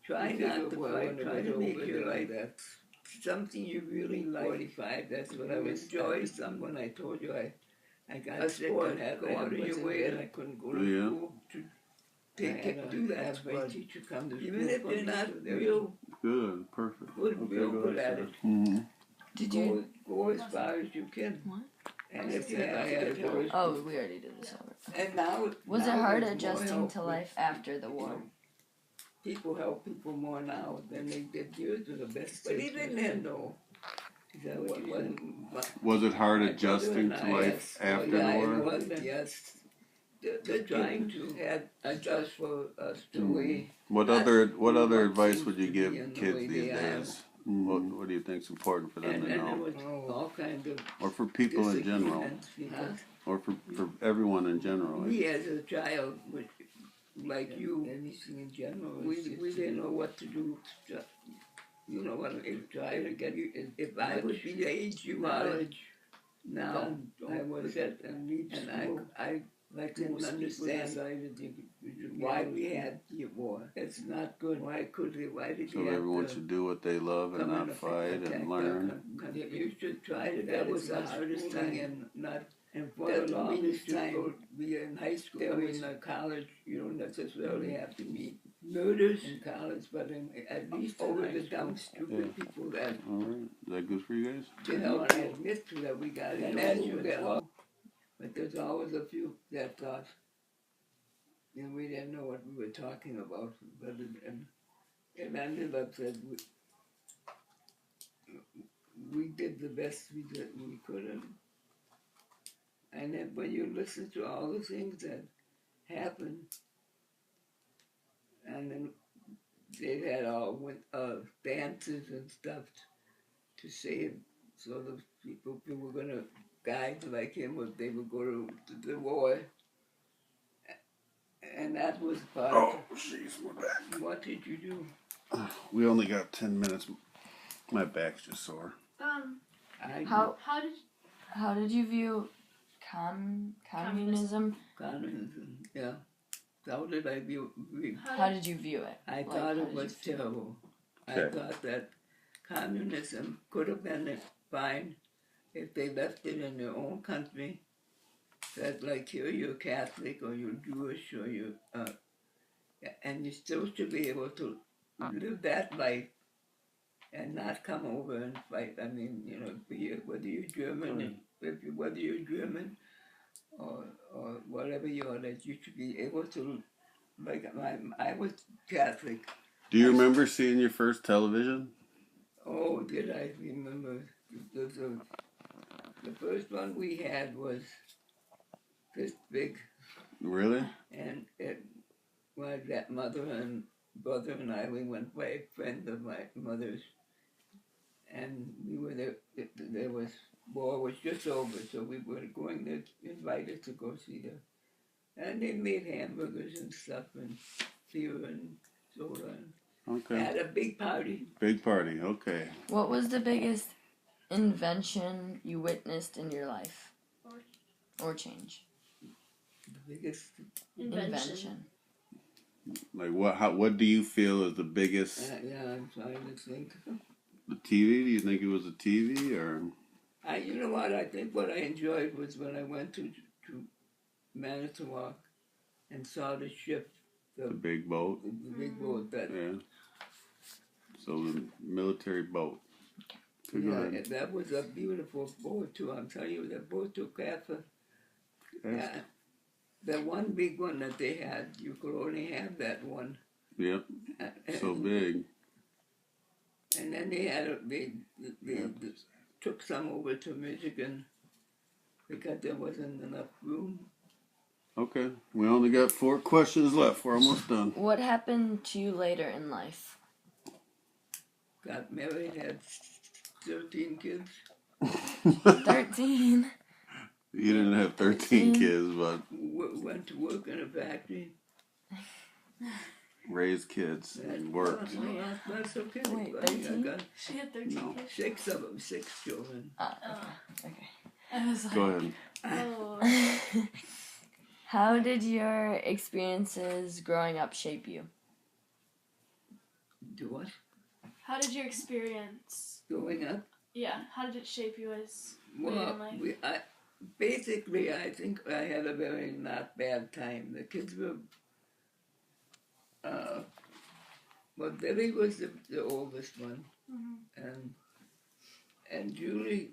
try not to fight. Try to make your life something you really like. 45. That's what I was enjoying. When I told you I got sick and had to go out of your way and I couldn't go to Yeah. school. They can do that, but teacher come to even if they're not real Good, perfect. good, Okay, real go good ahead, at Sarah. it. Mm-hmm. Did you? Go as far as you can. What? And if I had a girl, Oh, we already did this over. and now Was it now hard there's more adjusting help to with, life after the war? people help people more now than they did years ago. But even then, though, that wasn't. Was it hard My brother adjusting and to I, life yes, after the yeah, war? it was, yes. They're trying to adjust for us the way. What That's other what advice seems would you to be give in the kids way these they are. days? What do you think's important for them And to then there know, was all kinds of or for people in general, disagreements because or for everyone in general? we as a child, like you, anything in general, we didn't know what to do. You know what I mean? Try to get you. If I would be the age you are now, I was at and I didn't understand why we had the war. It's not good. Why did So we have everyone to should do what they love and come not in fight and learn. You should try to. That was the hardest thing, and not. And for the longest time, be in high school, in college, you don't necessarily have to meet murders in college, but at least over the dumb, stupid people that All right, is that good for you guys? didn't want to admit to that we got it. And as you get along, but there's always a few that thought, and we didn't know what we were talking about, but it ended up that we did the best we could. And then when you listen to all the things that happened, and then they had all dances and stuff to save, so the people who were gonna guys like him, they would go to the war, and that was part of Oh, jeez, we're back. what did you do? We only got 10 minutes. My back's just sore. How did you view communism? Communism, yeah. How did I view? How did you view it? I thought it was terrible. Okay. I thought that communism could have been fine if they left it in their own country. That like here you're Catholic or you're Jewish or you and you still should be able to live that life and not come over and fight. I mean, you know, whether you're German, whether you're German or whatever you are, that you should be able to. Like I was Catholic. Do you remember seeing your first television? Oh, did I remember? The first one we had was this big. Really? And that mother and brother and I, we went by a friend of my mother's, and we were there. There was war was just over, so we were going to invite us to go see them. And they made hamburgers and stuff and beer and soda. Okay. Had a big party. Big party. Okay. What was the biggest invention you witnessed in your life? Or change? The biggest Invention. Like what do you feel is the biggest? yeah, I'm trying to think. The TV? Do you think it was the TV or? You know what? I think what I enjoyed was when I went to Manitowoc and saw the ship, The big boat. the big boat that. Yeah. So the military boat. So go ahead. That was a beautiful boat too. I'm telling you, that boat took after. Yeah, the one big one that they had, you could only have that one. Yep. So big. And then they had they took some over to Michigan because there wasn't enough room. Okay. We only got 4 questions left. We're almost done. What happened to you later in life? Got married, had 13 kids. 13. You didn't have 13 kids, but Went to work in a factory. raised kids and worked. That's okay. Wait, I 13? got She had 13 kids. 6 of them, 6 children. Okay. I was like, Go ahead. oh. How did your experiences growing up shape you? Do what? How did your experience? Growing up? Yeah, how did it shape you as Well, later in life? basically, I think I had a very not bad time. The kids were Well, Billy was the oldest one, Mm-hmm. and Julie,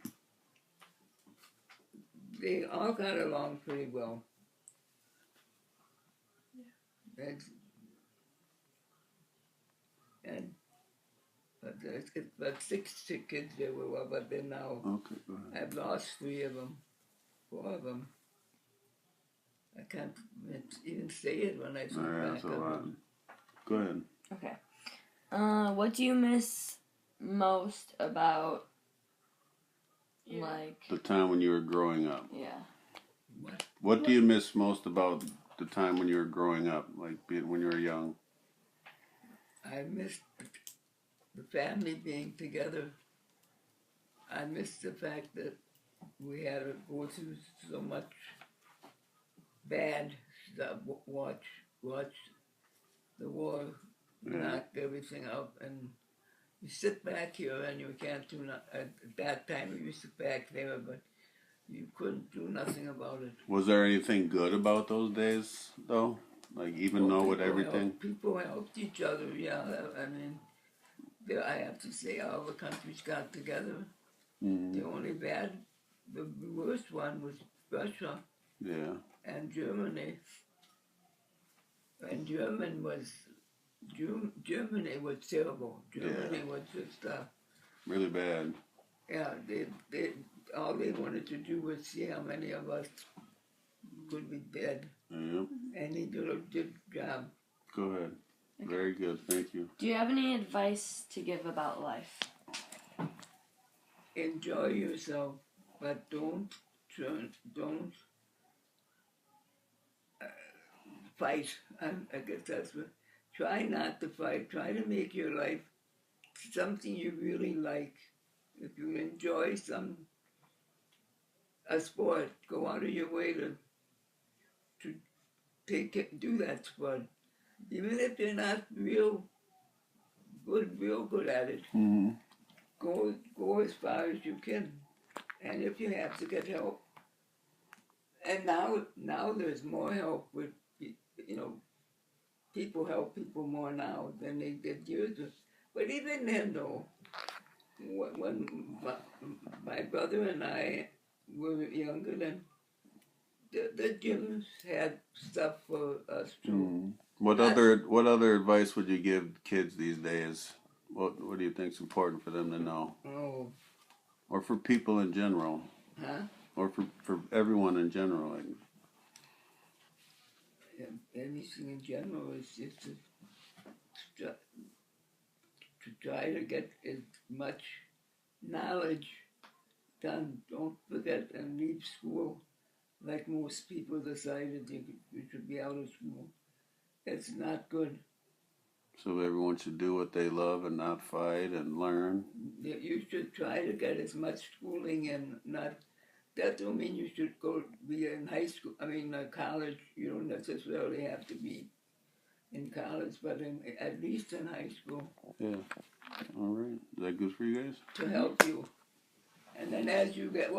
they all got along pretty well. And but there's about 6 kids there were, well, but then now Okay, go ahead. I've lost 3 of them, 4 of them. I can't even say it when I think back That's a of lot. them. Go ahead. Okay. What do you miss most about, Yeah. like, The time when you were growing up. yeah. What do you miss most about the time when you were growing up, like when you were young? I missed the family being together. I missed the fact that we had to go through so much bad stuff. Watch the war knock everything out, and you sit back here and you can't do nothing. At that time, you sit back there, but you couldn't do nothing about it. Was there anything good about those days, though? Like, even though with everything? People helped each other, yeah. I mean, I have to say, all the countries got together. Mm-hmm. The only the worst one was Russia Yeah. and Germany. And Germany was terrible. Germany was just Really bad. yeah. They all they wanted to do was see how many of us could be dead, Yep. and he did a good job. Go ahead. Very good. Thank you. Do you have any advice to give about life? Enjoy yourself, but don't fight. I guess that's what. Try not to fight. Try to make your life something you really like. If you enjoy a sport, go out of your way to do that sport. Even if you're not real good at it, Mm-hmm. go as far as you can. And if you have to get help, and now there's more help with, people help people more now than they did years ago. But even then, though, when my brother and I were younger, then the gyms had stuff for us too. Mm-hmm. What other advice would you give kids these days? What do you think is important for them to know? Oh, Or for people in general? huh? Or for everyone in general? Like, Anything in general is just to try to get as much knowledge done. Don't forget and leave school like most people decided you should be out of school. It's not good. so everyone should do what they love and not fight and learn. You should try to get as much schooling and not. That don't mean you should go be in high school. I mean, college. You don't necessarily have to be in college, but at least in high school Yeah. All right. Is that good for you guys? to help you. And then as you get